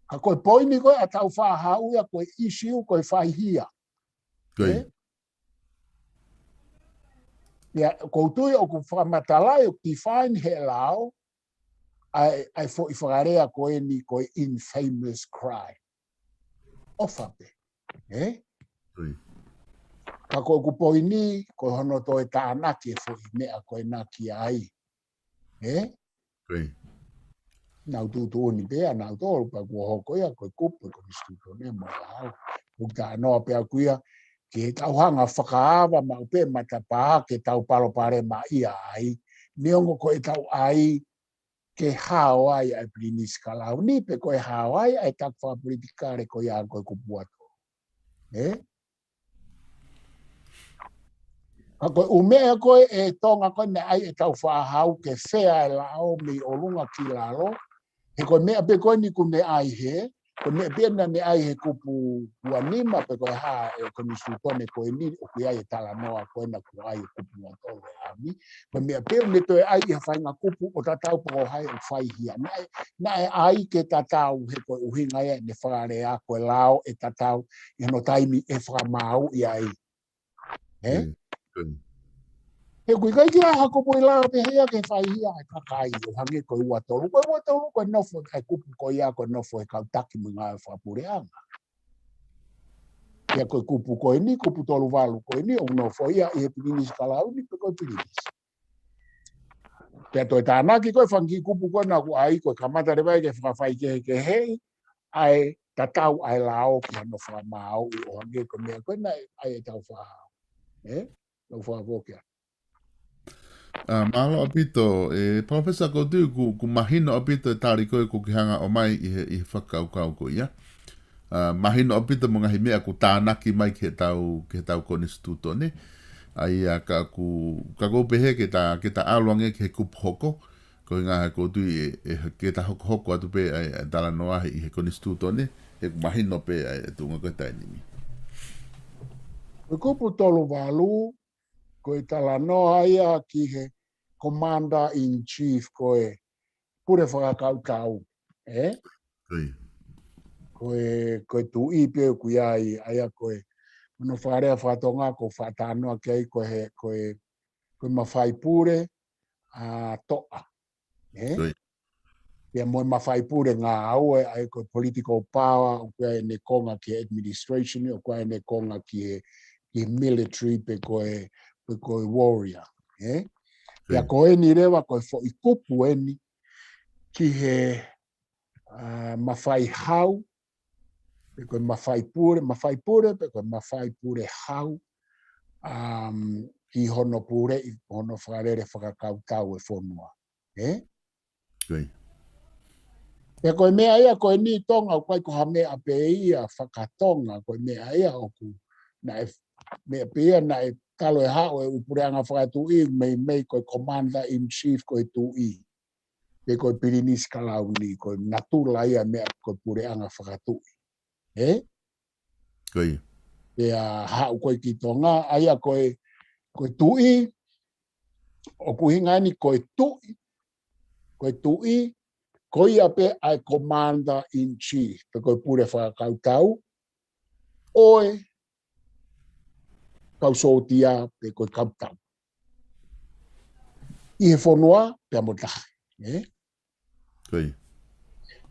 Ka koe poini koe a tau whahau ia koe isiu koe whahia. Koutui o ku whamatalai o ki whain he lao ai fo I whakarea koe ni koe infamous crime. Ofa pe. Ka koe ku poini koe hono toe tānaki e fo I mea koe naki ai. Nau tūtu ni pea, nau tōru pa kua hoko ia koe kupu koe stuto ne mo hau. Ukta anoa pea kuia ke tau hanga whakaawa ma upe matapaa ke tau palopare ma ia ai. Niongo koe tau ai ke hao ai ai plinis kalau ni pe koe hao ai ai tak wha politikare koe ia koe kupuato. Ka koe umea koe e tonga koe ne ai e tau whahau ke whea e lao mi olunga ki lalo. He koe mea pe koe ni ku ne ai he. Koe mea pena ne ai he kupu puanima pe koe haa e koe nisutone koe ni o kui ai e tala noa koe na ku ai e kupu atole ami. Koe mea pena ne toe ai e whainga kupu o tatau po hai o whaihia. Na e ai ke tatau he koe uhinga e ne whare a koe lao e tatau e no taimi e whamau I ai. He kui kai kia hako pui lao te hea ke whaihia e kakai o hange koe ua tolu. Koe ua tolu koe nofo e kupu koe ia koe nofo e kautaki mga e whapureanga. Ia koe kupu koe ni, kupu tolu walu koe ni, o nofo ia I he pilinis kalau ni pe koe pilinis. Pea toi tānaki koe whangi kupu koe na ku ai koe kamata rewai ke whakawhai ke hei, ai tatau ai lao ki hano whamau o hange koe mea koe na ai e tau whahau. Tau whahawokia. Mahalo apito, Palofesa ko tu ku mahino apito tari koe ku ki hanga o mai I whakaukau ko ia. Mahino apito mga himea ku tānaki mai ke tau kone stuto ne. Ai ka pehe ke ta aluange ke kupu hoko. Ko ngā ko tu ke ta hoko atu pe tala noa I he kone stuto ne. He mahino pe tu ngā koe tainimi. Koe kupu tolu walu, koe tala noa ia ki he Commander-in-Chief koe pure whakakaukau. Koe tu I pe kui ai, aia koe no wharea whatonga ko whatanoa kei koe mawhai pure a toa. Ia moe mawhai pure ngā aue ai koe political power, o koe ne konga ki administration, o koe ne konga ki military pe koe warrior. Ia koe ni rewa koe fo I kupu eni ki he mawhai hau, pe koe mawhai pure, pe koe mawhai pure hau, ki hono pure, I hono whakarere whakakautau e whonua. Ia koe mea ia koe ni tonga o koe koha mea pe ia whakatonga, koe mea ia o ku na e mea pe ia na e talo e hao e upureanga whakatu I mei koe Commander-in-Chief koe tu I. Pe koe pirinis kalau ni, koe natula ia mea koe pureanga whakatu I. Pea hao koe ki tonga, aia koe tu I, o kuhinga ni koe tu I, koe ia pe ai Commander-in-Chief, pe koe pure whakautau, oe kausotia pe koe kautau. I he whonua, pea mo tahi. Eh? Koi.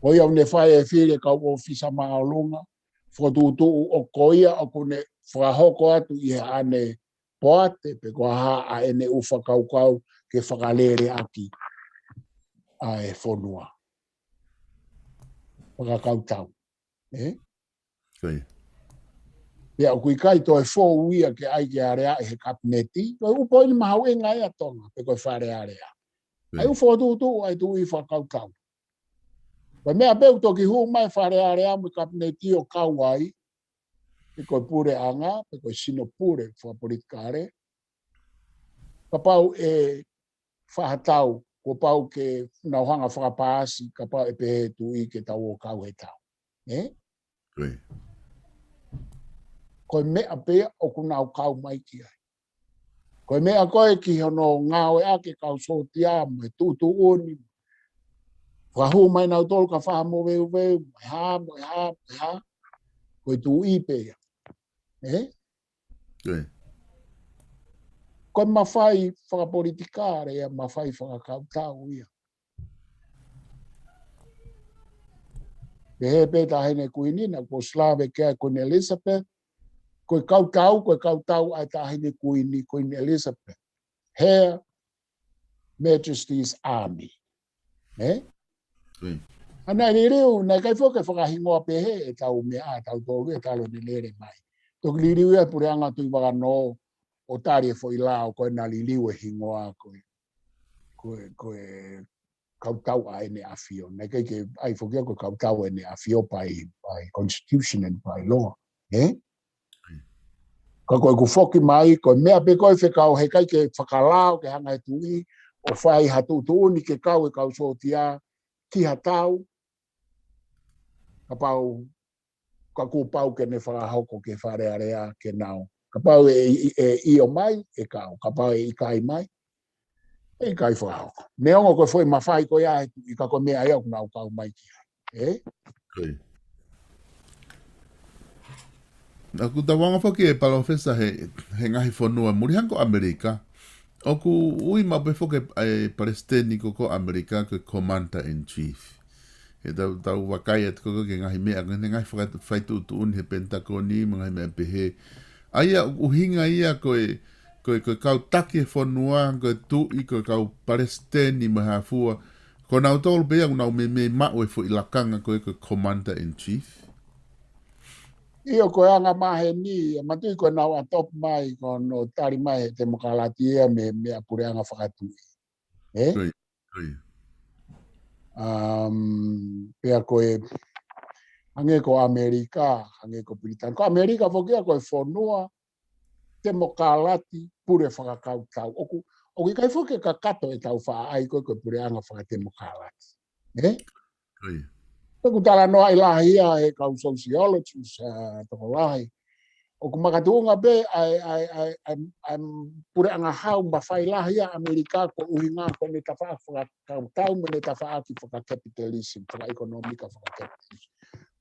O ia ne fai e whire ka o fisa maolunga, whatutu o koia o kune whahoko atu i ane poate pe ko ha a ene ufa kau ke whakalere aki a e whonua. Whakakautau. Eh? Koi. Pea o kui kai to e fo uia ke ai ke area e he kapneti, to upo ni mahau e ngai atonga pe ko whare area. Ai u whatutu ai tu i whakautau. Wa mea beu toki hu mai whare area mu kapneti o kauai, pe koe pure anga, pe koe sino pure whapolitikare. Ka pau e whahatau, ko pau ke nauhanga whakapāsi, ka pau e pehe tu i ke tau o kau he tau. Eh? Koi. Koe mea pea o kuna au kau mai ki ai. Koe mea koe ki hono ngāo e ake kau sotia, mo e tutu uni. Whahu mai nau tolu ka whahamo veu, mo e ha. Koe tu i pea. Eh? Koi. Koe mawhai whakapolitikare ia mawhai whakakautau ia. He peta hene kuinina, ko slave kia Queen Elizabeth, koe kautau ai ta hene kuini Queen Elizabeth. Her Majesty's Army. Eh? Koi. Ana ni riu, na kai foke whakahingoa pehe e tau mea, tau tōru e talo ni lere mai. Tok li riu e pure anga tui waka no, o tari e fo i lao, koe na li riu e hingoa koe kautau a ene afio. Na kai ke ai fokia koe kautau ene afio by constitution and by law. Eh? Ka koe ku foki mai, koe mea pe koe whekau he kai ke whakalao ke hanga e tui, o whai hatu tuuni ke kau e kau sotia, ki hatau, ka pau, ka kupau ke ne whakahoko ke wharearea ke nao. Ka pau i o mai e kau, ka pau e ikai mai, e kai whakahoko. Me ongo koe foi mawhai koe ai, i ka koe mea iau kuna kau mai ki ai. Eh? Koi. Aku tawanga whaki e PALOFESA he ngahi whanua muri hanko Amerika. Oku ui mape whoke e Palestini ko Amerika ko Commander-in-Chief. He tau wakai at koko ke ngahi mea, ngahi whaitu tuun he Pentagoni, ngahi mea pehe. Aia uhinga ia koe kau taki e whanua, koe tui, koe kau Palestini maha fua. Ko nau tolu pea, nau me mau e fo ilakanga koe Commander-in-Chief. Io koe anga mahe ni, matui koe nau a top mai, ko no tari mai te mokalatia me mea pure anga whakatui. Eh? Koi. Pea koe, hange ko Amerika, hange ko Britan. Ko Amerika fokia koe whanua, te mokalati pure whakakautau. Oki kai foke ka kato e tau wha ai koe koe pure anga whakate mokalati. Eh? Koi. Ku tala noa i lahia e kau sociologists toko lahi. O ku makatunga be ai pure anga hau mawhai lahia Amerika ko uhinga ko ne tawha whakakautau me ne tawha aki whakakapitalism, whakaekonomika whakakapitalism.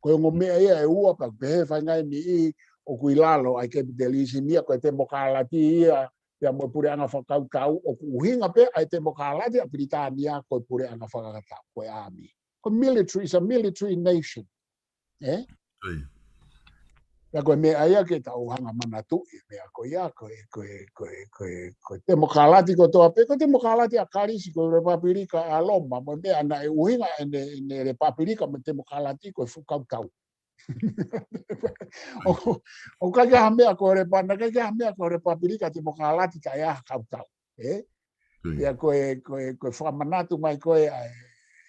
Ko ngo mea ia e ua pa behe whaingai ni i o kui lalo ai kapitalism ia ko te mokalati ia ia mo pure anga whakautau o ku uhinga be ai te mokalati a Britania ko pure anga whakakatau ko e army. Military is a military nation. Eh? Koi. Ya koe mea ia ke tau hanga manatu i mea koe ia koe demokalati ko toa pe, ko demokalati a karisi ko Republika a Loma, mo mea na e uhinga ene Republika me demokalati ko fukau tau. O kai ha mea ko Republika demokalati ka ia kau tau. Eh? Ya koe whamanatu mai koe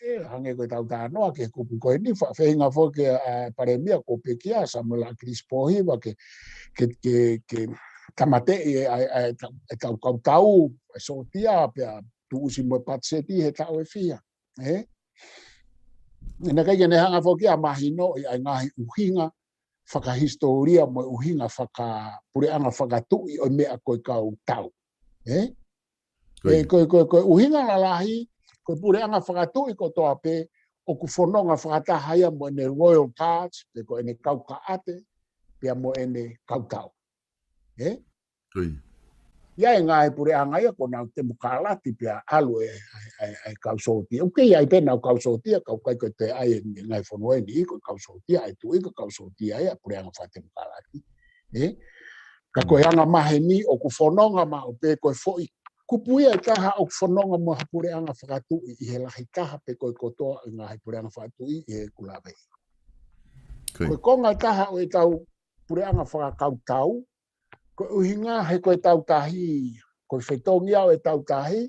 hange koe tau tānoa ke kupu koe ni whawhenga fo ke paremia ko pekia Samuel Chris Pohiwa ke tamate e tau sotia pia tu usi mo patseti he tau e fia. Ina kai ne hanga fo ke mahino i ngahi uhinga whakahistoria mo uhinga pure anga whakatui o mea koe kau tau. Koe uhinga lalahi ko pure anga whakatui ko toa pe o ku whanonga whakatahaya mo ene royal cards, pe ko ene kauka ate, pia mo ene kautau. ia ngai pure anga ia kona te mukalati pia alu ai kausoti okay ai pena kausoti ka kai ko te ai ngai fonoi ni ko kausoti ai tu ko kausoti ai pure anga fate mukalati ka ko anga maheni o ku fononga ma o pe ko foi kupuia ka o fononga mo pure anga fakatu I hela hika pe ko to ngai pure anga fatu I kulabe ko konga taha o tau pure anga fakau ko uhinga he ko tau tahi ko fetongi au tau tahi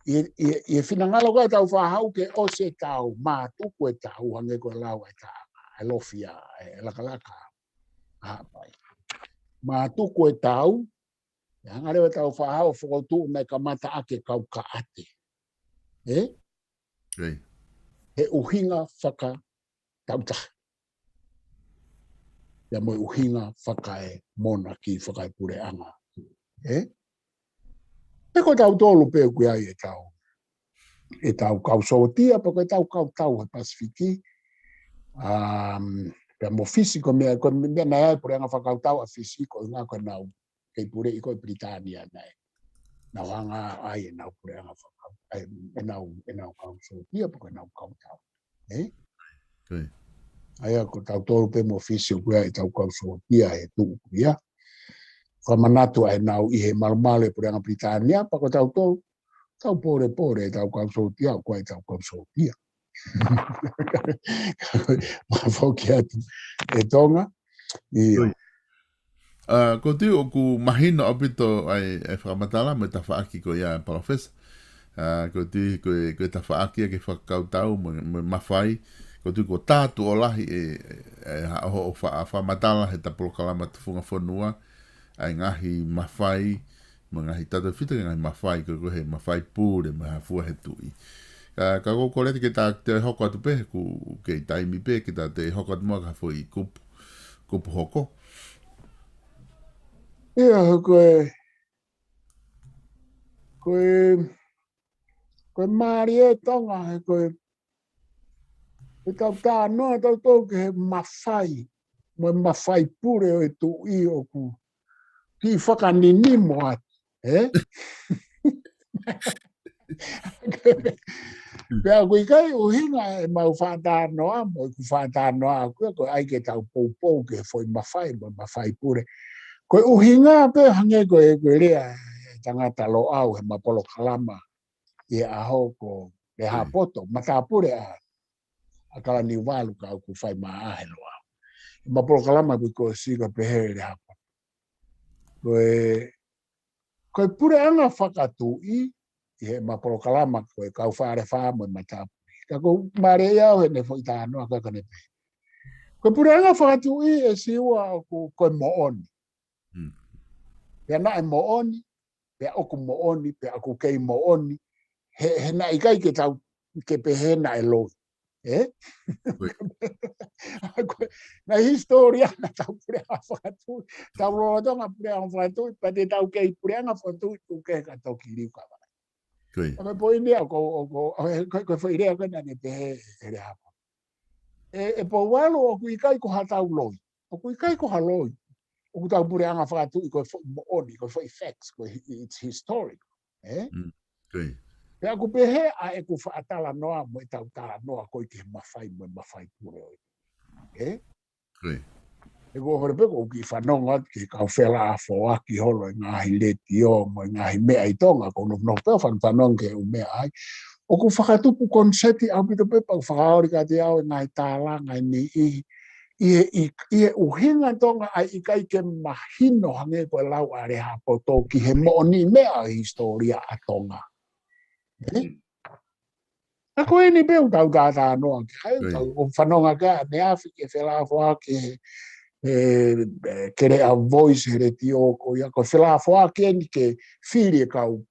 e finangalo ko tau fa hau ke o se tau ma tu ko tau hange ko lau ta lofia la kalaka pai ma tu ko tau yang ale tau fa hau fo tu me kamata ake kau ka ate he uhinga faka tau tahi ya mo uhinga whakae mona ki whakae pure anga. E ko tau tolu pe kui ai e tau kausotia, pa ko tau tau he Pasifiki. Pe mo fisiko mea, ko mea na pure anga whakau tau a fisiko, ngā ko nau, kei pure I ko Britania nei. Nau hanga ai e nau pure anga whakau, e nau kausotia, pa ko nau kau tau. Aia ko tau tolu pe mo fisio kuia I tau kausotia e tu kuia. Ko manatu ai nau I he malmale pure anga Britania, pa ko tau tolu, tau pore e tau kausotia, kuia tau kausotia. Ma foki atu e tonga. Ko tu o ku mahino apito ai e whakamatala me ta whaaki ko ia PALOFESA. Ko tu ko ta whaaki ke whakautau me mawhai. Ko tu ko tātu o lahi o whamatala he ta POLOKALAMA TUFUNGAFONUA ai ngahi mawhai mo ngahi tata whita ngahi mawhai ko he mawhai pūre me hafua he tui. Ka ko le ke ta te hoko atu pe ku ke taimi pe ke ta te hoko atu mo ka foi kupu hoko. Ia koe Marie tonga koe tau tā noa tau tau ke he mawhai mo mawhai pure o tu I o ku ki whakanini mo atu Pea kui kai uhinga e mau whātā noa mo ku whātā noa ko ai ke tau pou ke foi mawhai mo mawhai pure koe uhinga pe hange koe rea tangata lo au he POLOKALAMA I aho ko le hapoto mata pure akala ni walu ka ku fai maahe lo au POLOKALAMA ko siga pehe le hapoto koe pure anga whakatu I he POLOKALAMA koe kau whaare wha mo mata pure ka ko mare iau he ne foi tānoa ka kane pe koe pure anga whakatu I e siua koe mooni pea na e mooni pea oku mooni pea aku kei mooni he na ikai ke tau ke pehe na e loi na historia na tau pure anga whakatu tau roa tonga pure anga whakatu pa te tau kei pure anga whakatu ku ke ka toki riuka me poi nea ko whairea kena ne pehe e rea hapa e po walo o ku ikai ko hatau loi o ku ikai ko ha loi o tau pure anga whakatu I ko mooni, ko facts, ko it's historic. Pea ku pehe a e ku whaatala noa mo tau tala noa ko ke mawhai mo mawhai pure oi. E ko hore pe ko ki whanonga ki kau whela a whoa ki holo ngahi leti o mo ngahi mea I tonga ko no pe whanonga ke u mea ai. O ku whakatupu konseti au pito pe pau whakaori ka te au ngahi tāla ngai ni I uhinga tonga ai ikai ke mahino hange ko lau are hapoto ki he mooni mea historia a tonga. A koe ni peu tau tātā noa ki hai o whanonga ka me awhi ke whelawhoa ke kere a voice here ti o ko ia ko whelawhoa ke ni ke whiri e kau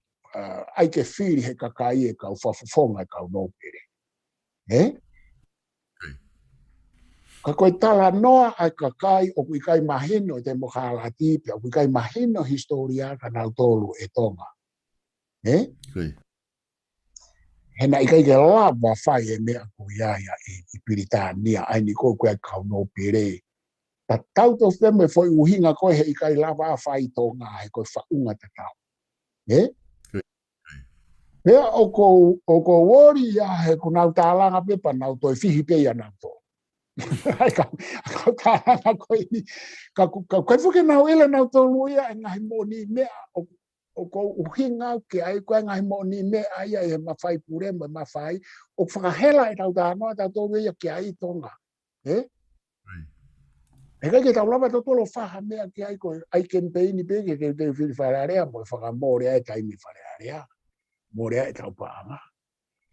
ai ke whiri he kakai e kau whawhonga e kau nōpere. Ka koe tala noa ai kakai o kui kai mahino te mokala tipi, o kui kai mahino historia ka nau tolu e tonga. Hena ikai ke lava whai e mea ko iaia I Britania, ai ni koe koe kau no pere. Ta tau to fe me foi uhinga koe he ikai lava whai tō ngā he koe whaunga te tau. Pea o ko wori ia he ko nau tālanga pepa nau toi whihi pe ia nau tō. Ai ka tālanga koe ni. Ka koe whuke nau ele nau tō luia e ngahi mō ni mea o ko uhinga ke ai koe ngahi mō ni mea ia e mawhai pure mo mawhai o whakahela e tau tānoa tau tō luia ke ai tō ngā. E kai ke tau lava tō tolo whaha mea ke ai koe ai kempeini pe ke te whiri wharearea mo e whakamōrea e taimi wharearea. Mōrea e tau pāanga.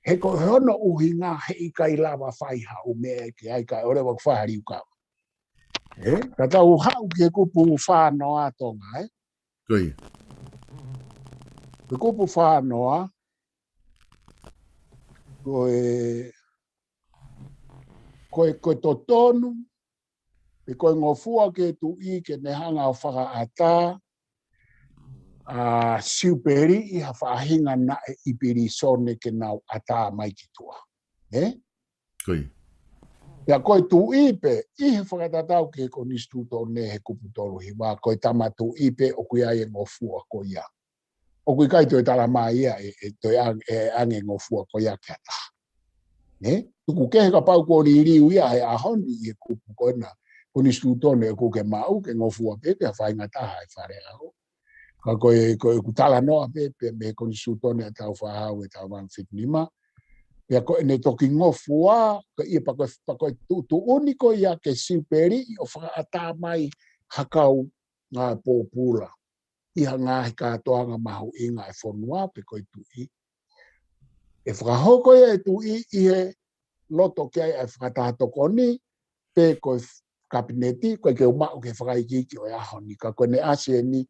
He koe hono uhinga he ikai lava whai hau mea ke ai kai ore wak whahari ukawa. Ka tau hau ke kupu whānoa tonga, Koe. Ke kupu whānoa, koe to tonu, e koe ngofua ke tu I ke nehanga o whaka ata, siuperi I ha whahinga na e ipiri sone ke nau ata mai ki tua. Koe. Ia koe tu ipe, I he whakatatau ke konistu tō ne he kupu tolu hi wā, koe tama tu ipe o kui ai e ngofua ko ia. O kui kai toi tala mai ia e toi ange ngofua ko ia ke ata. Tuku kehe ka pau ko ririu ia he ahoni I e kupu koe na konistu tō ne e kuke mau ke ngofua pepe a whainga taha e whare au. Ka koe kutala noa pepe me konistu tō ne a tau whahau e tau wang whitnima. Ia koe ne toki ngofua, ka ia pakoe tu uniko ia ke siuperi o whakaata mai hakau ngā pōpula. Iha ngā he kātoanga mahu inga e whonua pe koe tu I. E whakahoko ia e tu I he loto kia e whakatahatoko ni pe koe kabineti, koe ke umau ke whakaikiki o ahoni. Ka koe ne asie ni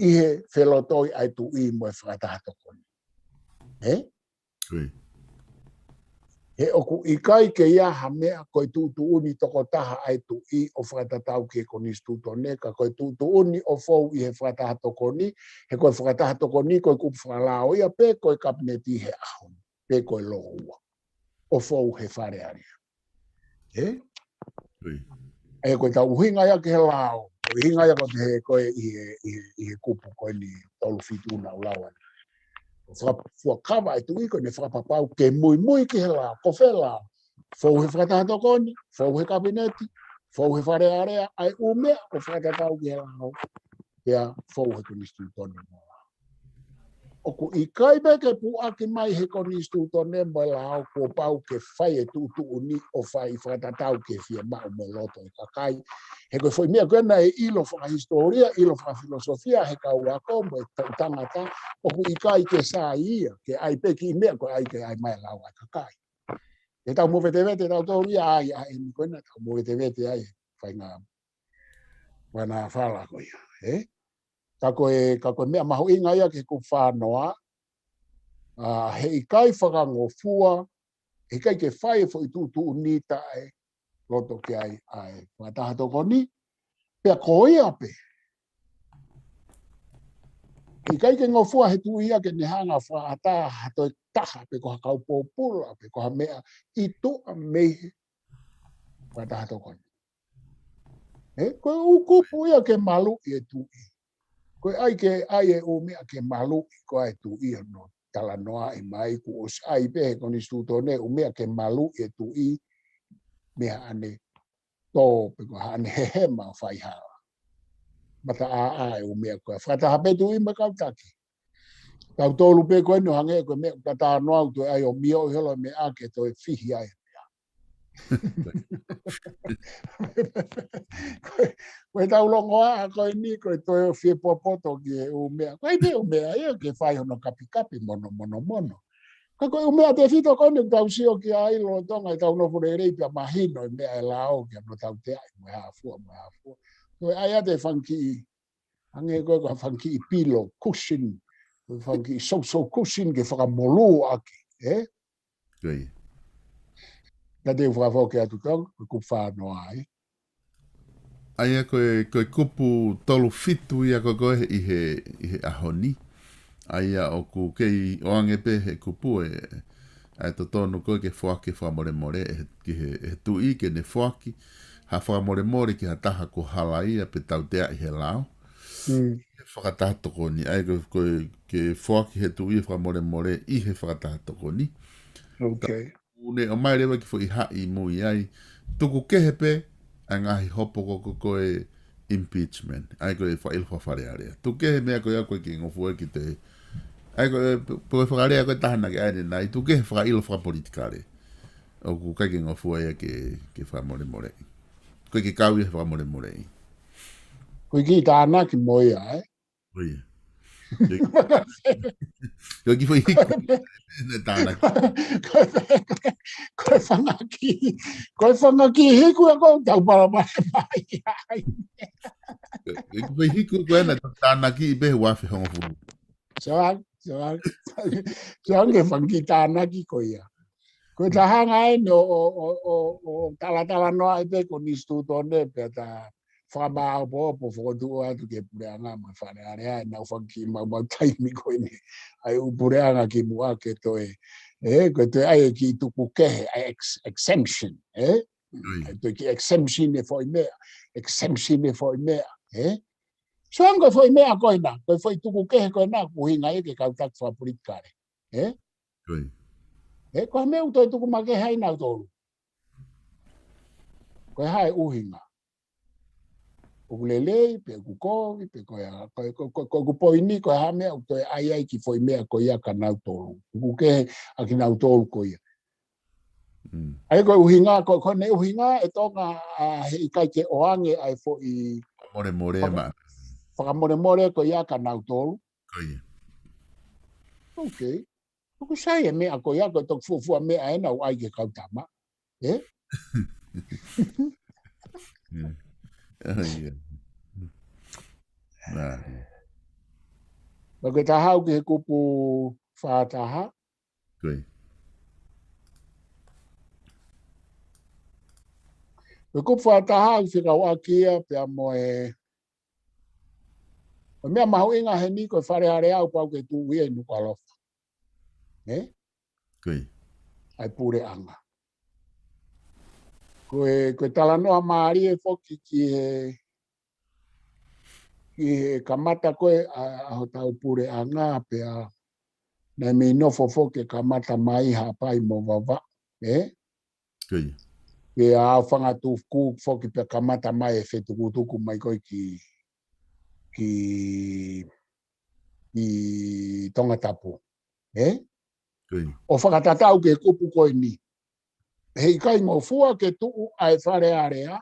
I he whelotoi ai tu I mo e whakatahatoko ni. He oku I kai ke ia ha mea koe tu uni toko taha ai tu I o whakatatau ke konistu tone, ka koe tu uni o fau I he whakataha toko ni, he koe whakataha toko ni koe kupu whakalao ia pe koe kabineti he ahon, pe koe lohua, o fau he wharearea. E koe tau uhinga ia ke he lao, uhinga ia koe I he kupu koe ni tolu fitu una ulawana. Whakawa e tu iko ne whakapapau ke mui ki he la, ko whe la. Fau he whakatahatoko ni, fau he kabineti, fau he wharearea, ai umea ko whakatatau ki he la. Pea fau he konistu tone mo la. Oku I kai beke pu aki mai he konistu tone mo la, ko pau ke whai e tu uni o whai whakatatau ke whia mao mo loto e kakai. He koe whai mea koena e ilo whakahistoria, ilo whakafilosofia, he kau wako mo e tangata, oku I kai ke sā ia, ke ai peki I mea koe ai ke ai mai lau ai kakai. E tau mo vete tau tau ia ai e mi koena, tau mo vete ai, whai ngā wana whala koe ia. Ka koe mea mahu inga ia ke ku whānoa, he I kai whakangofua, he kai ke whai e fo I tu uni tae, loto ke ai whatahatoko ni, pea ko ia pe. I kai ke ngofua he tu ia ke nehanga whaata hato taha pe ko hakau pōpula, pe ko ha mea I tu a mehe whatahatoko ni. Koe ukupu ia ke malu I e tu I. Koe ai e o mea ke malu I ko ai tu I no tala noa I mai ku os ai pe he konistu tone o mea ke malu I e tu I mea ane tō pe ko ane hehema whai hawa. Mata a e o mea koe. Whata hape tu I ma kautaki. Tau tōlu pe koe no hange koe mea kata noa au toi ai o mio I holo mea ake toi whihi ai. Koe tau longo a koe ni koe toi o whie popoto ki e o mea. Koe te o mea ia ke whai hono kapi mono. Ka koe o mea te whito koe ni tau sio ki a ilo tonga I tau no pure reipia mahino I mea e lao ki no tau te ai mo hafua. Koe ai ate whanki ange koe koe whanki I pilo cushion. Koe whanki I so cushion ke whakamolu aki. Koe. Ka te whakafoke atu tau, koe ku whānoa ai. Aia koe kupu tolu fitu ia koe I he ahoni. Aia o ku kei oange pe he kupu ai to tonu koe ke whake whamore ki he tui ke ne whaki. ha whakamore ki ha taha ko halaia pe tau tea I he lao. Whakatahatoko ni, ai koe ke whaki he tu I whakamore I he whakatahatoko ni. Okay. Une o mai rewa ki fo I hai mui ai, tuku kehe pe, a ngahi hopo koe impeachment. Ai koe whailwha wharearea. Tu kehe mea koe a koe ki ngofu e ki te, ai koe whakarea koe tahana ki aere nai, tu kehe whakailwha politikare. O ku kai ki ngofu e ke whakamore. Koe ki kau I he whakamore. Koe ki tāna ki moia, eh? Oia. Koe ki whai hiku. Tāna. Koe whangaki hiku e koe tau para mai. Koe ki whai hiku koe na tāna ki I behe wafi hongo furu. Soang ke whangi tāna ki koe ia. Koe ta hanga e no o tala noa I pe ko ni stutone pe ta whamao po whakotua atu ke pureanga ma wharearea e nau whanki mau taimi koe ne ai upureanga ki mua ke toe koe toe ai ki tuku kehe ai exemption toi ki exemption e foi mea soang koe foi mea koe na koe foi tuku kehe koe na kuhinga e ke kautak whapuritare koe meu toi tuku make hai nau tolu koe hai uhinga Ukulele, pe kukovi, pe koia, ko poini ko hame o to ai ki foi mea ko ia kanau tolu. Kuke a ki nau tolu ko ia. Ai ko uhinga ko ne uhinga e tonga I kai ke oange ai fo I more ma. Whakamore ko ia kanau tolu. Ko ia. Okay. Ko sai me a ko ia ko to fu me ai na ai ke kautama. Bagi tahau ke kupu whātaha. Koe. Ke kupu whātaha I whikau akia pia moe. O mea mahu inga he ni koe whareare au pau ke tu ia I nuka alofa. Koe. Ai pure anga. Koe talanoa maari e whoki ki he kamata koe aho tau pure anga pia na me nofo whoke kamata mai hapai mo wawa. Koe. Pia au whanga tu whoki pia kamata mai e whetukutuku mai koe ki tonga tapu. Koe. O whakatatau ke kupu koe ni. Hei kai ngō fua ke tuu ai whare area,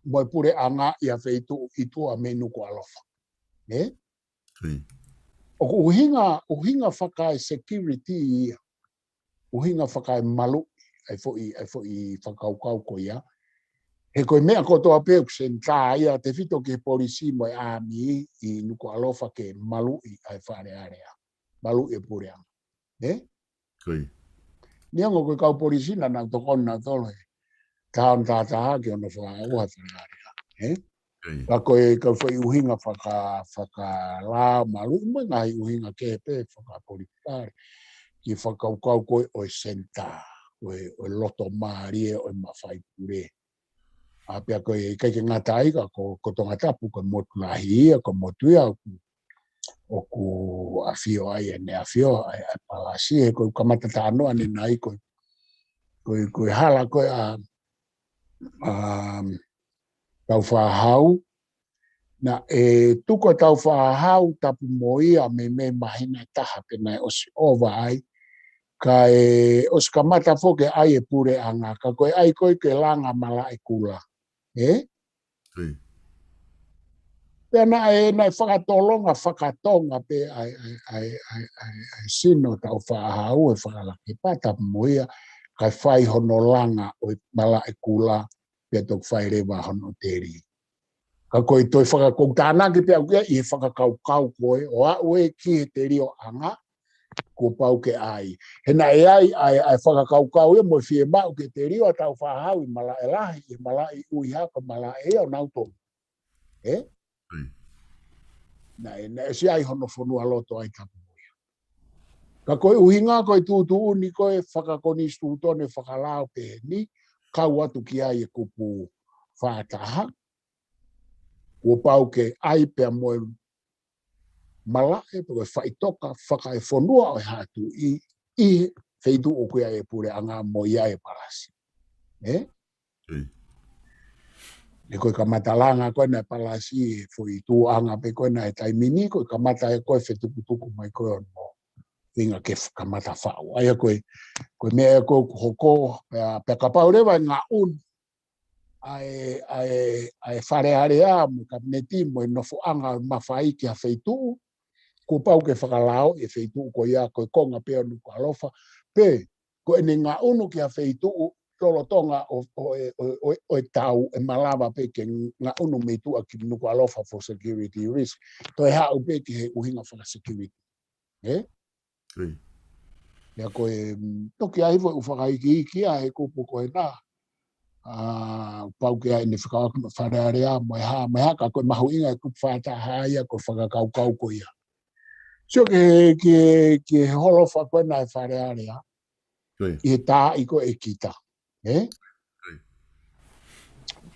moi pure anga ia wheitu I tua menu ko alofa. O uhinga whakai security ia, uhinga whakai malu, ai fo I whakaukau ko ia. He koe mea kotoa peu senta ia te whito ke polisi moi ami I nuko alofa ke malu ai whare area. Malu e pure anga. Koe. Niango koe kau polisi na nang tokon na tolo he. Tāon tātaha ke ona whakaua whare. Ka koe whai uhinga whaka la malu, mai ngahi uhinga ke pe whakapolitare. Ki whakaukau koe o senta, o loto maarie o mawhai pure. A pia koe kai ke ngatai ka ko tonga tapu ko motu lahi ko motu ia o ku afio ai ne afio ai palasi e ko kamata tano ane nai ko hala ko tau whahau na tuko tau whahau tapu moia me mahina taha pena ova ai ka os kamata foke ai e pure anga ka koe ai koe ke langa mala e kula Pena nai whakatolonga whakatonga pe ai sino tau whahau e whakalaki pata moia kai whai hono langa o mala e kula pe tok whai rewa hono teri. Ka koe toi whakakoutana ki pe au kia I whakakaukau koe o a ue ki he teri o anga ko pau ke ai. Hena ai whakakaukau e mo fie mau ke teri o tau whahau I mala e lahi I mala I uiha ka mala e o nautonu. Na si ai hono fonua loto ai tapu moia. Ka koe uhinga koe tūtu ni koe whakakoni stūtone whakalao pe ni kau atu ki ai e kupu whātaha, ua pau ke ai pia moe malae, pia whaitoka, whakaefonua o hatu i feitu o kuia e pure anga mo ia e palasi. E koe ka matalanga koe na palasi e fui tu anga pe koe na e taimini, koe ka mata e koe whetukutuku mai koe on mo inga ke ka mata whau. Aia koe mea e koe hoko pe ka paurewa ngā un ai wharearea mo kabineti mo e nofo anga mawhai ki a feitu, ko pau ke whakalao e feitu ko ia koe konga pe anu ko alofa, pe ko ene ngā unu ki a feitu tolo tonga o e tau e malawa pe ke ngā unu me tu a ki nuku alofa for security risk. To e hao pe ki he uhinga whaka security. Ia koe toki aivo u whakaiki a he kupu koe nā. Pau ke ai ne whakawaka wharearea mai ha ka koe mahu inga e kupu whātaha ia koe whakakaukau ko ia. Sio ke holofa koe nā e wharearea. I tā i koe e kita.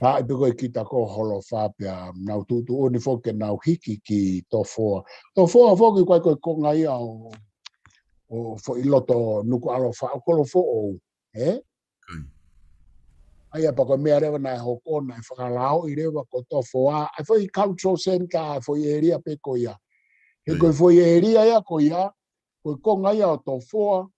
Tā i koe e kita ko holofa pia nau tutu o ni whoke nau hiki ki tofoa. Tofoa whoki koe konga ia o fo i loto nuku alofa o kolofo o. Aia pa koe mea rewa nai hoko nai whakalao i rewa ko tofoa. Ai fo i cultural center, fo i eria pe ko ia. He koe fo i eria ia ko ia, koe konga ia o tofoa,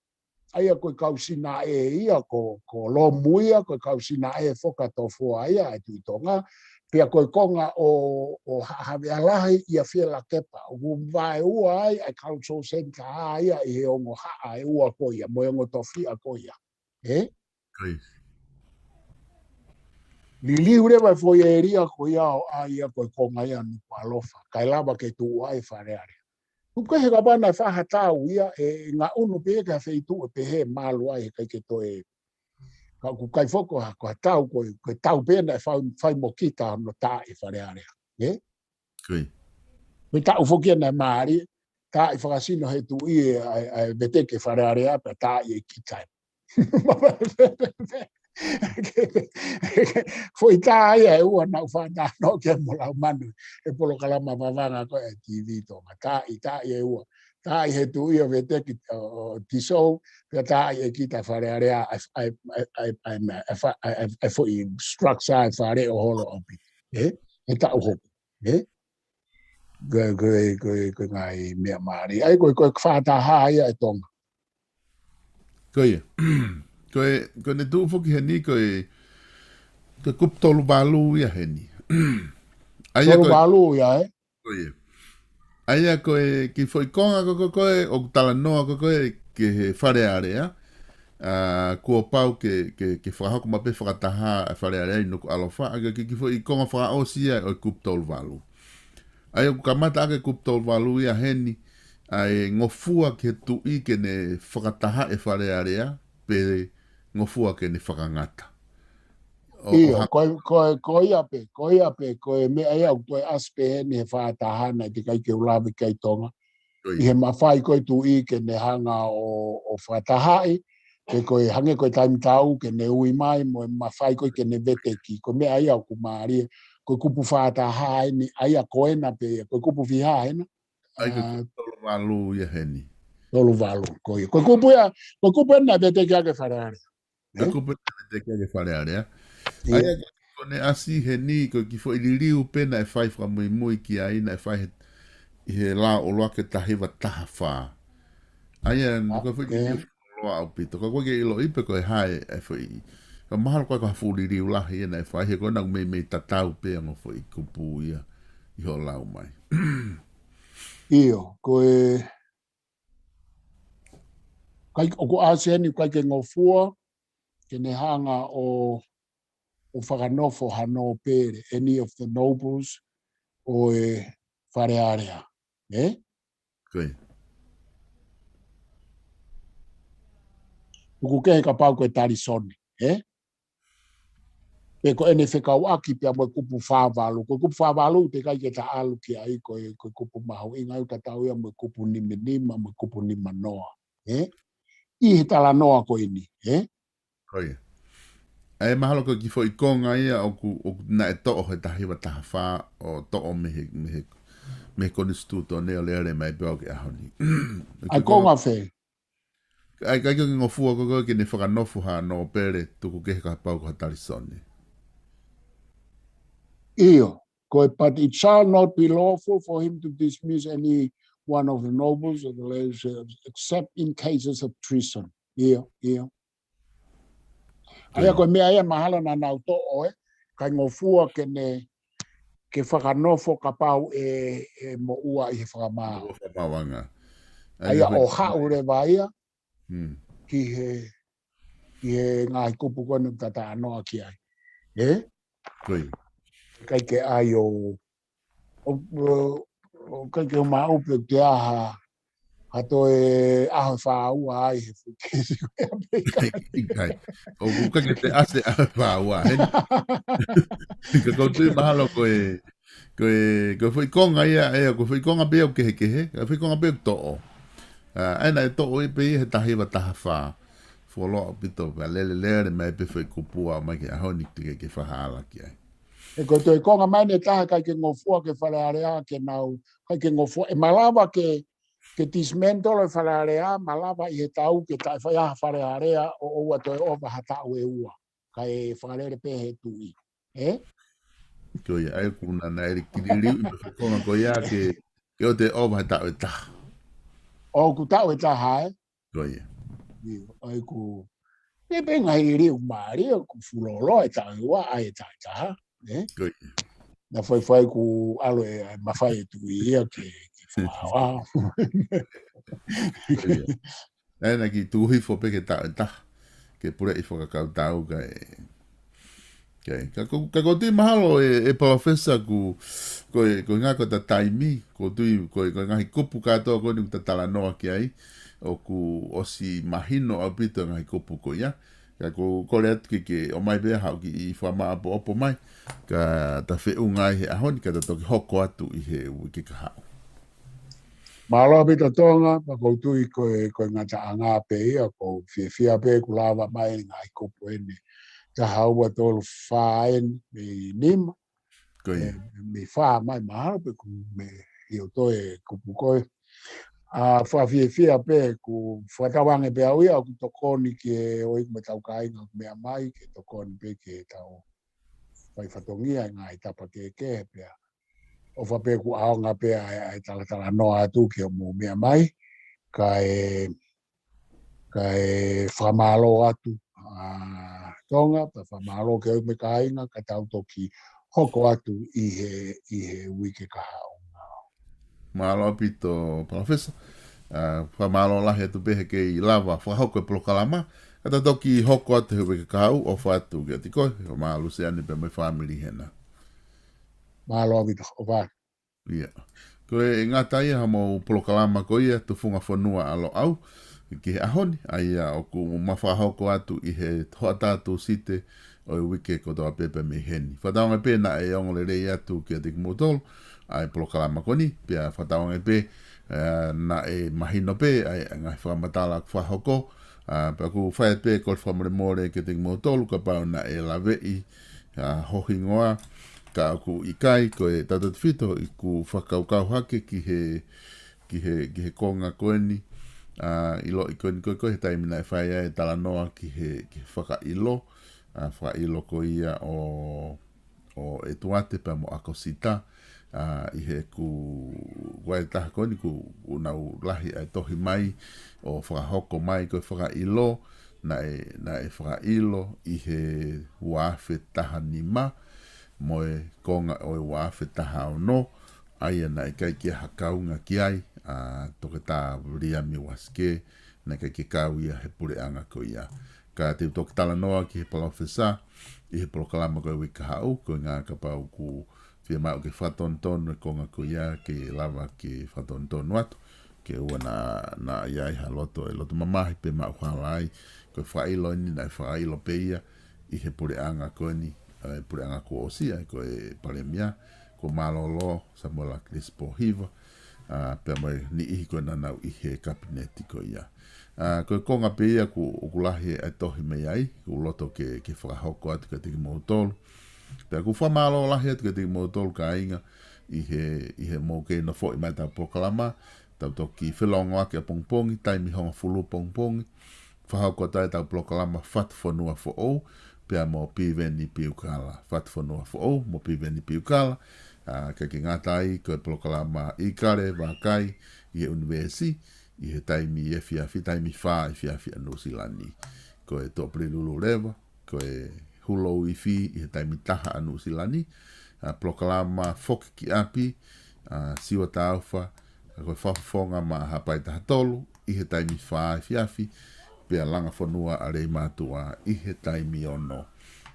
aia koe kausina e ia ko lo muia, koe kausina e foka tofoa ia e tuitonga, pia koe konga o hawe alahi ia whiela kepa. O vai ua ai cultural center ia i he ongo haa e ua ko ia, mo ongo tofia ko ia. Liliu rewa fo i eria ko ia o a ia koe konga ia nuku alofa. Kai lava ke tu ai whareare. Kuke he kabana whahatau ia e ngā unu pe ka feitu e pe he malu ai kai ke toe. Ka kukai foko ha ko tau koe tau pena e whai mokita no tā i whareare. Me tau fokia na maari, tā i whakasino he tu i e veteke whareare pe tā i e kitai. Foi tā ia e ua nau whana no ke molau manu e polokalama wawanga ko e TV tonga. Tā i e ua. Tā i he tu i o veteki o tisou, pia tā i e kita wharearea e fo i structure e whare o holo opi. E tā uhoku. Koe ngai mea maari. Ai koe whātaha ia e tonga. Koe ne tu foki he ni koe kup tolu balu ia he ni. Tolu balu ia Aia koe ki foi konga koe o tala noa koe ke he wharearea. Kua pau ke whakahoko mape whakataha wharearea i nuku alofa. Aga ki foi konga whakaosia o kup tolu balu. Aia ku kamata ake kup tolu balu ia he ni. Ai ngofua ke tu i ke ne whakataha e wharearea. Pe ngofua ke ne whakangata. Iyo, koe ape, koe me ai au koe aspe he ni he whaatahana i te kai ke ulawi kai tonga. I he mawhai koe tu i ke ne hanga o whaatahai, ke koe hange koe taimitau ke ne ui mai, mo mawhai koe ke ne veteki, koe me ai au kumari, koe kupu whaatahai ni, ai a koe na pe, koe kupu whiha hena. Ai koe tolu walu ia heni. Tolu walu, koe kupu ya na veteki ake whareare. Koe kupu ya na veteki ake whareare, Aia kone asi he ni ko ki fo i liu pena e whai whamui ki aina e whai he la o loa ke tahiwa taha wha. Aia nuka fo i ki loa au pito. Ka koe ke ilo ipe ko e hae e fo i. Ka mahalo koe ka hafu liu lahi ena e whai he koe nau me tatau pe ango fo i kupu ia i ho lau mai. Iyo, koe o ko ASEAN kai ke ngofua ke ne hanga o whakanofo hano pere, any of the nobles o e wharearea. Koe. Uku kehe ka pau koe tarisoni. Pe ko ene whekau aki pia moe kupu whāwalu. Koe kupu whāwalu te kai ke ta alu ki ai koe kupu mahu. Inga uta tau ia moe kupu nima, moe kupu nima noa. I he tala noa koe ni. Koe. Ai mahalo ko ki foi konga ia o na e to o he tahi wa taha o to o me konstituto ne o le mai pe o ke ahoni. Ai konga fe. Ai kai ko ngofua ko ke ne whakanofu ha no pere tuku ke ka pau ko tarisoni. Iyo. But it shall not be lawful for him to dismiss any one of the nobles of the legislature except in cases of treason. Iyo. Aia koe mea ia mahala na nau to oe, kai ngofua ke whakanofo ka pau e mo ua i he whakamao. Aia o hau re vaia, ki he ngāi kupu konu tata anoa ki ai. Kai ke ai kai ke maupe te aha hato e aho whaua ai he whukesi koe Kai. O buka ke te ase a whaua. Ka koutu mahalo koe foi konga ia ko foi konga be o ke foi konga be to o. Ana e to o pe he tahi wa taha wha. Folo pito va lele mai pe foi kupua mai ke ahoni ke whahala ki ai. E ko te konga mai ne taha kai ke ngofua ke whalearea ke nau, kai ke ngofua, e malawa ke tismento lo whalearea, malawa i he tau ke tai whaiaha whalearea o ua toi owa hata ue ua, kai whaleere pe he tui. Ko ia ai kuna na eri kiririu i me konga ko ia ke o te owa hata ue taha. O ku tau e taha Ko ia. Ai ku, e pe ngai riu maari, ku fulolo e taha ua, ai e taha. Na foi ku alo e mawhai tu ia ke whawa. Nā ki tuhi fo pe ke ta ke pura i whakakau tau ka tui mahalo e palofesa ko ngā ko ta taimi ko ngā hi kupu katoa ko ni ta tala noa ki ai o ku osi mahino au pito ngā hi kupu ko ia. Ka ko le atu ke o mai bea hau ki i whama apo opo mai ka ta whiunga i he ahoni ka ta toki hoko atu i he wiki ka hau. Malo pita tonga, pa ko tui ko ngā ta anga pe ia, ko fia pe ku lava mai ngā i kopo ene. Ta haua tolu whaen me nima, me wha mai mahalo pe ku me i o toe kupu koe. Wha fia pe ku whatawange pe au ia, ku tokoni ke o iku me tau kainga mea mai, ke tokoni pe ke tau whai whatongia ngā i tapa ke pe o whape ku aonga pe ai tala noa atu ki o mu mea mai, ka e whamalo atu tonga, pa whamalo ke au me kainga, ka tau toki hoko atu i he wiki ka hao. Malo pito palofesa, whamalo lahi atu pehe ke i lava whahoko e POLOKALAMA, kata toki hoko atu he wiki ka hau o whatu ki ati koe, o malo se ane pe mai whamiri hena. Malo avita o vai. Ia. Koe e ngā taia ha mo POLOKALAMA ko ia TUFUNGAFONUA alo au ki he ahoni ai o ku mawhahoko atu i he hoatatu site o i wike ko toa pepe me heni. Whataonga pe na e ongo le rei atu ki a te kumotolo ai POLOKALAMA koni pia whataonga pe na e mahino pe ai ngai whamatala whahoko pa ku whaiat pe ko whamore more ki a te kumotolo ka pau na e lawei hohi ngoa ka ku ikai ko e tatat fito i ku whakaukau hake ki he konga koeni ilo i koeni koe he taimina e whaia e tala noa ki he whakailo whakailo ko ia o e tuate pa mo ako sita i he ku wai taha koeni ku unau lahi ai tohi mai o whakahoko mai ko whakailo na e whakailo i he wafe taha nima moe konga o e wafe taha o no aia na e kai kia hakaunga ki ai toke tā ria mi waske na kai kia kau ia he pure anga ko ia ka te toke tala noa ki he PALOFESA i he POLOKALAMA ko e wika hau ko ngā ka pau ku whia mau ke whatonton e konga ko ia ke lava ke whatonton watu ke ua na iai ha loto e loto mamahi pe mau whalai ko e whailo ini na e whailo pe ia i he pure anga ko ni pure anga ko osia ko e palemia ko malolo Samuela Crispo Hiva pe mai ni I ko na nau I he kabineti ko ia. Ko konga pe ia ku lahi e tohi me ai, ku loto ke whakahoko atu ka tiki mautolu. Pe ku whamalo lahi atu ka tiki mautolu ka inga, I he mō ke na fo I mai tau POLOKALAMA, tau toki whilongo ake a pongpongi, taimi honga fulu pongpongi, whahoko tai tau POLOKALAMA whatufonua fo o, pea mō piveni piukala, whatufonua fo o, mō piveni piukala, ka ki ngatai, ko e POLOKALAMA I kare, wakai, I he universi, I he taimi e fiafi, taimi wha I fiafi a Nusilani. Ko e tōpili lulu rewa, ko e hulo I fi, I he taimi taha a Nusilani, POLOKALAMA foki ki api, siwa taufa, ko e whafonga ma hapai taha tolu, I he taimi wha I fiafi, pea langa whanua a rei mātua I he taimi ono.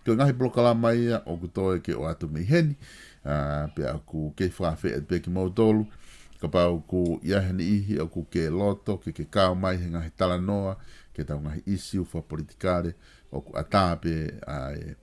Ko ngahi POLOKALAMA ia, o kutoe ke o atu mei heni, pea ku kei whawhi et peki mautolu, ka pau ku iaheni ihi o ku ke loto, ke kao mai he ngahi tala noa, ke tau ngahi isiu wha politikare, o ku atape ai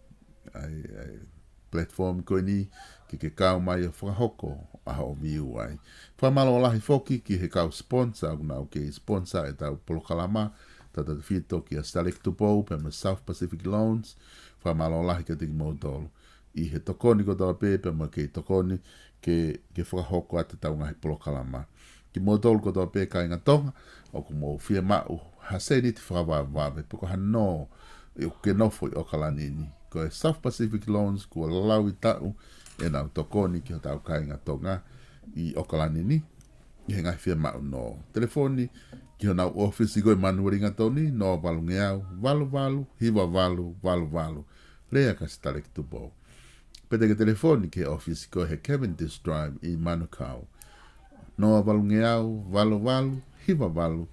platform koe ni, ke kao mai o whakahoko, aha o miu ai. Whamalo lahi foki ki he kao sponsor, kuna o ke sponsor e tau POLOKALAMA, tata whito ki a Starlek Tupo, pe me South Pacific Loans, whamalo lahi ka tiki mautolu. I he tokoni ko tawa pepe, ma ke tokoni, ke whakahoko ata tau ngahi POLOKALAMA. Ki mautolu ko tawa pepe ka inga tonga, o ku mō whia mau, haseni ti whakawawawe, poko hano, I o ke nofo I o kalanini. Ko e South Pacific Loans, kua lawi tau, e nau tokoni ki o tau ka inga tonga, I o kalanini, I he ngai whia mau no. Telefoni, ki ho nau office I koe manuaringa toni, no valu ngeau, valu, hiva valu, lea ka Starlek Tupo. Pete ke telefoni ke office ko he Cavendish Drive I Manukau. Noa valu ngeau, valu, hiva valu.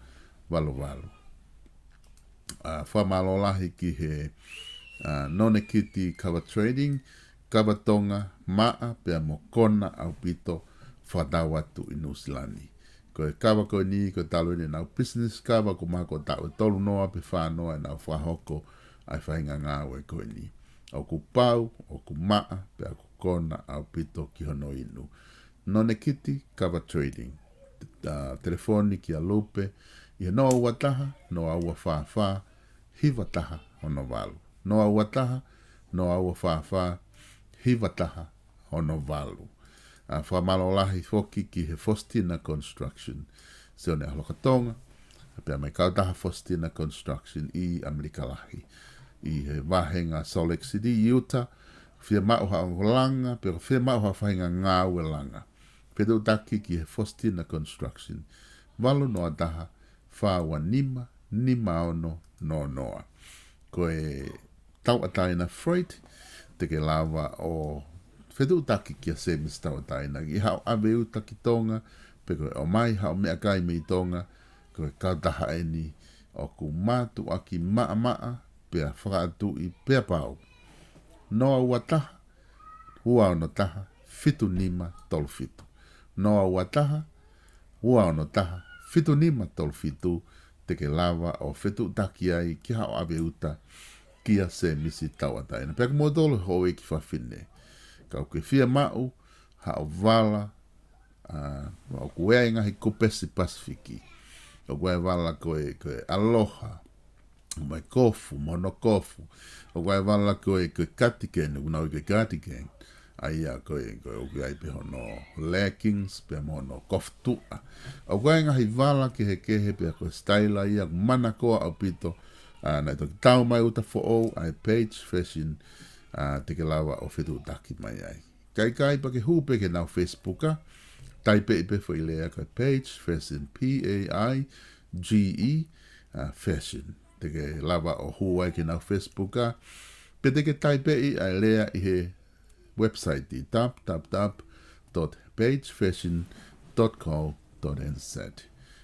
Whamalo lahi ki he nonekiti cover trading, cover tonga, maa, pea mo kona au pito, whadawatu I Nusilani. Ko e kawa ko ni, ko talo ni nau business kawa, ko mako tau e tolu noa, pe whanoa, e nau whahoko, ai whainga ngāwe ko ni. O ku pau, o ku maa, pe a ku kona au pito ki hono inu. Nonekiti cover trading. Telefoni ki a lupe, I noa ua taha, noa ua wha, hiva taha hono valu. Noa ua taha, noa ua wha, hiva taha hono valu. Whamalo lahi foki ki he Fostina Construction. Se one ahlokatonga, pia mai kautaha Fostina Construction I Amerika lahi. I he wahenga Salt Lake City, Utah, whia mauha o langa, pero whia mauha whahinga ngā ue langa. Pedo taki ki he Fostina Construction. Walu noa taha, whaua nima ono no noa. Ko e tau ataina Freud, te ke lava o whetu taki ki a semis tau ataina. I hao awe uta ki tonga, pe koe o mai hao mea kai mei tonga, koe kautaha eni o ku matu aki maa, pea whakaatu I pea pau. Noa ua taha, ua ono taha, fitu nima tolu fitu. Noa ua taha, ua ono taha, fitu nima tolu fitu, te ke lava o whetu taki ai ki hao awe uta kia se misi tau ataina. Pea kumotolo hoe ki whawhine. Kau ke whia mau, hao vala, o kuea inga hi Kopesi Pasifiki. O kuea vala koe aloha, mai kofu, mono kofu. O kuea vala koe katiken, unau koe katiken. Aia koe ai pe hono leggings, pe mono koftua. O kuea inga hi vala ke he kehe pe koe styla ia, mana koa au pito. Nai toki tau mai uta fo o, ai page fashion, te ke lawa o whetu taki mai ai. Kai pa ke hupe ke nau Facebooka, taipe ipe fo ilea kai page fashion, P-A-I-G-E, fashion. Te ke lawa o huai ke nau Facebooka, pe te ke taipe I ai lea I he website I tap.pagefashion.co.nz.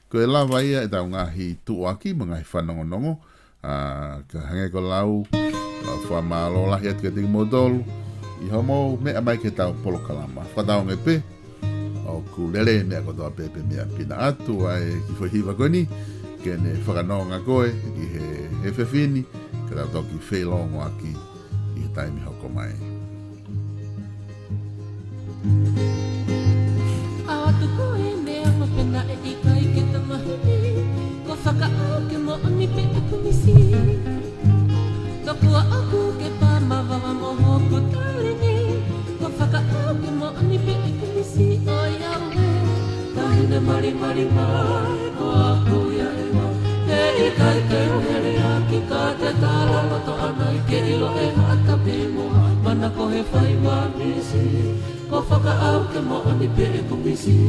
Ko e lawa ia e tau ngahi tuaki, mga hi whanongonongo, ka hange ko lau, whamalo lahi atu ke tiki modolu, I homo mea mai ke tau POLOKALAMA. Whatau nge pe, o ku lele mea kotoa pepe mea pina atu, ai ki whahiva koni, ke ne whakanonga koe, I he whewhini, ke tau toki whelongo aki, I he taimi hoko mai. Atu koe mea mari mari mai ko aku ia e wa he I kai te uhere a ki ka te tala loto ana I ke ilo e hata pe moa mana ko he whai wa misi ko whakaau ke moa ni pe e kumisi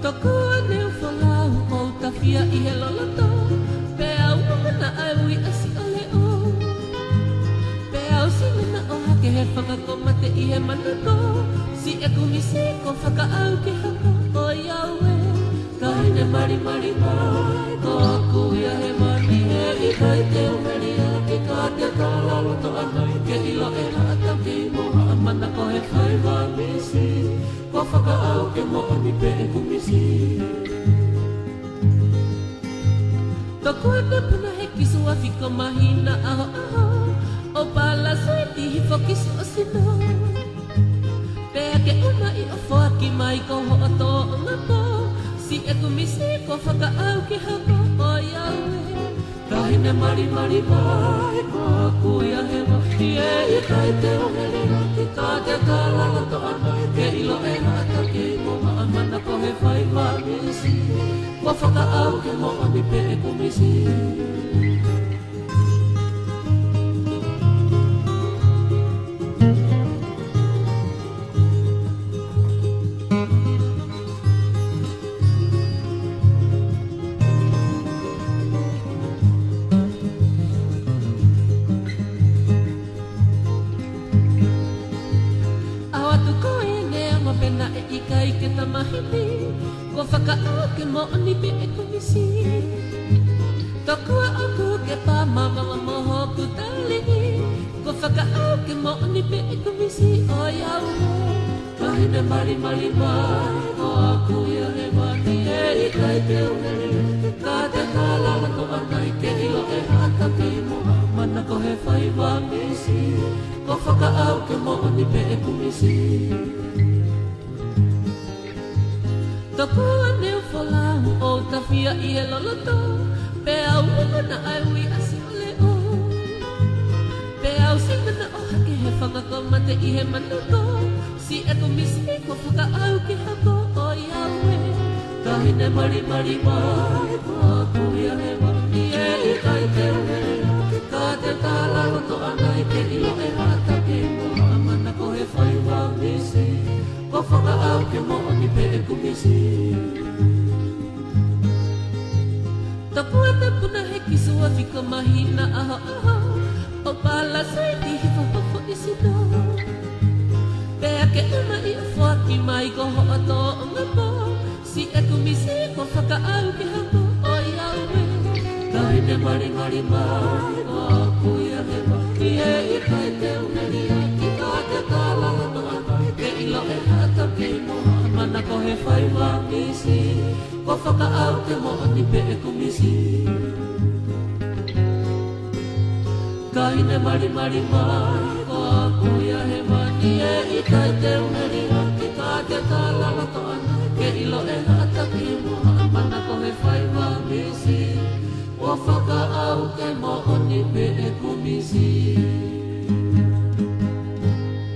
Toku ane whalau o tawhia I he loloto pe au mana ai ui asi ole o pe au si mana o hake he whakakomate I he manako si e kumisi ko whakaau ke haka o iaue Kahine mari mari mai ko aku ia he mani he I kai te umeri a ki ka te tala loto anai ke ilo e hata ki moa mana ko he whai wa misi ko whakaau ke moa ni pe e kumisi Toku ane puna he kisua fiko mahina aho aho o pala sui tihi fokisu o sino Pea ke una I o whaki mai ko ho o to ngapo Si e kumisi ko whakaau ki hako o iaue Kahine mari mari mai ko aku ia he mahi e I kai te omeri a ki ka te tala loto anai Ke ilo e hata ki moa mana ko he whai wa misi Ko whakaau ke moa ni pe e kumisi Ikai ke tamahiti Ko whakaau ke moa ni pe e kumisi Tokua aku ke pa mama moho ku talihi Ko whakaau ke moa ni pe e kumisi o iaue Kahine mari mari mai Ko aku ia he mani e ikai te umeri Ka te kala lako anai ke ilo e hata ki moa Mana ko he whai wa misi Ko whakaau ke moa ni pe e kumisi Toku ane whalau o tawhia I he loloto Pe au mana ai ui asi ole o Pe au si mana o hake he whakakomate I he manako Si e kumisi ko whakaau ki hako o iaue Kahine mari mari mai ko aku ia he mani e I kai te umeri Ki ka te tala loto anai ke ilo e hata ki moa Mana ko he whai wa misi Ko whakaau ke moa ni pe e kumisi Toku ane puna he kisua fiko mahina aho aho O pala sai tihi whapafo isino Pea ke una I o whaki mai ko ho ato o ngapo Si e kumisi ko whakaau ke hako o iaue Kahine mari mari mai ko aku ia he maki e I kai te umeri a ki ka te tala loto anai Ke ilo e hata ki moa mana ko he whai wa misi Ko whakaau ke moa ni pe e kumisi Kahine mari mari mai Ko aku ia he mani e I kai te umeri a ki ka te tala loto anai Ke ilo e hata ki moa mana ko he whai wa misi Ko whakaau ke moa ni pe e kumisi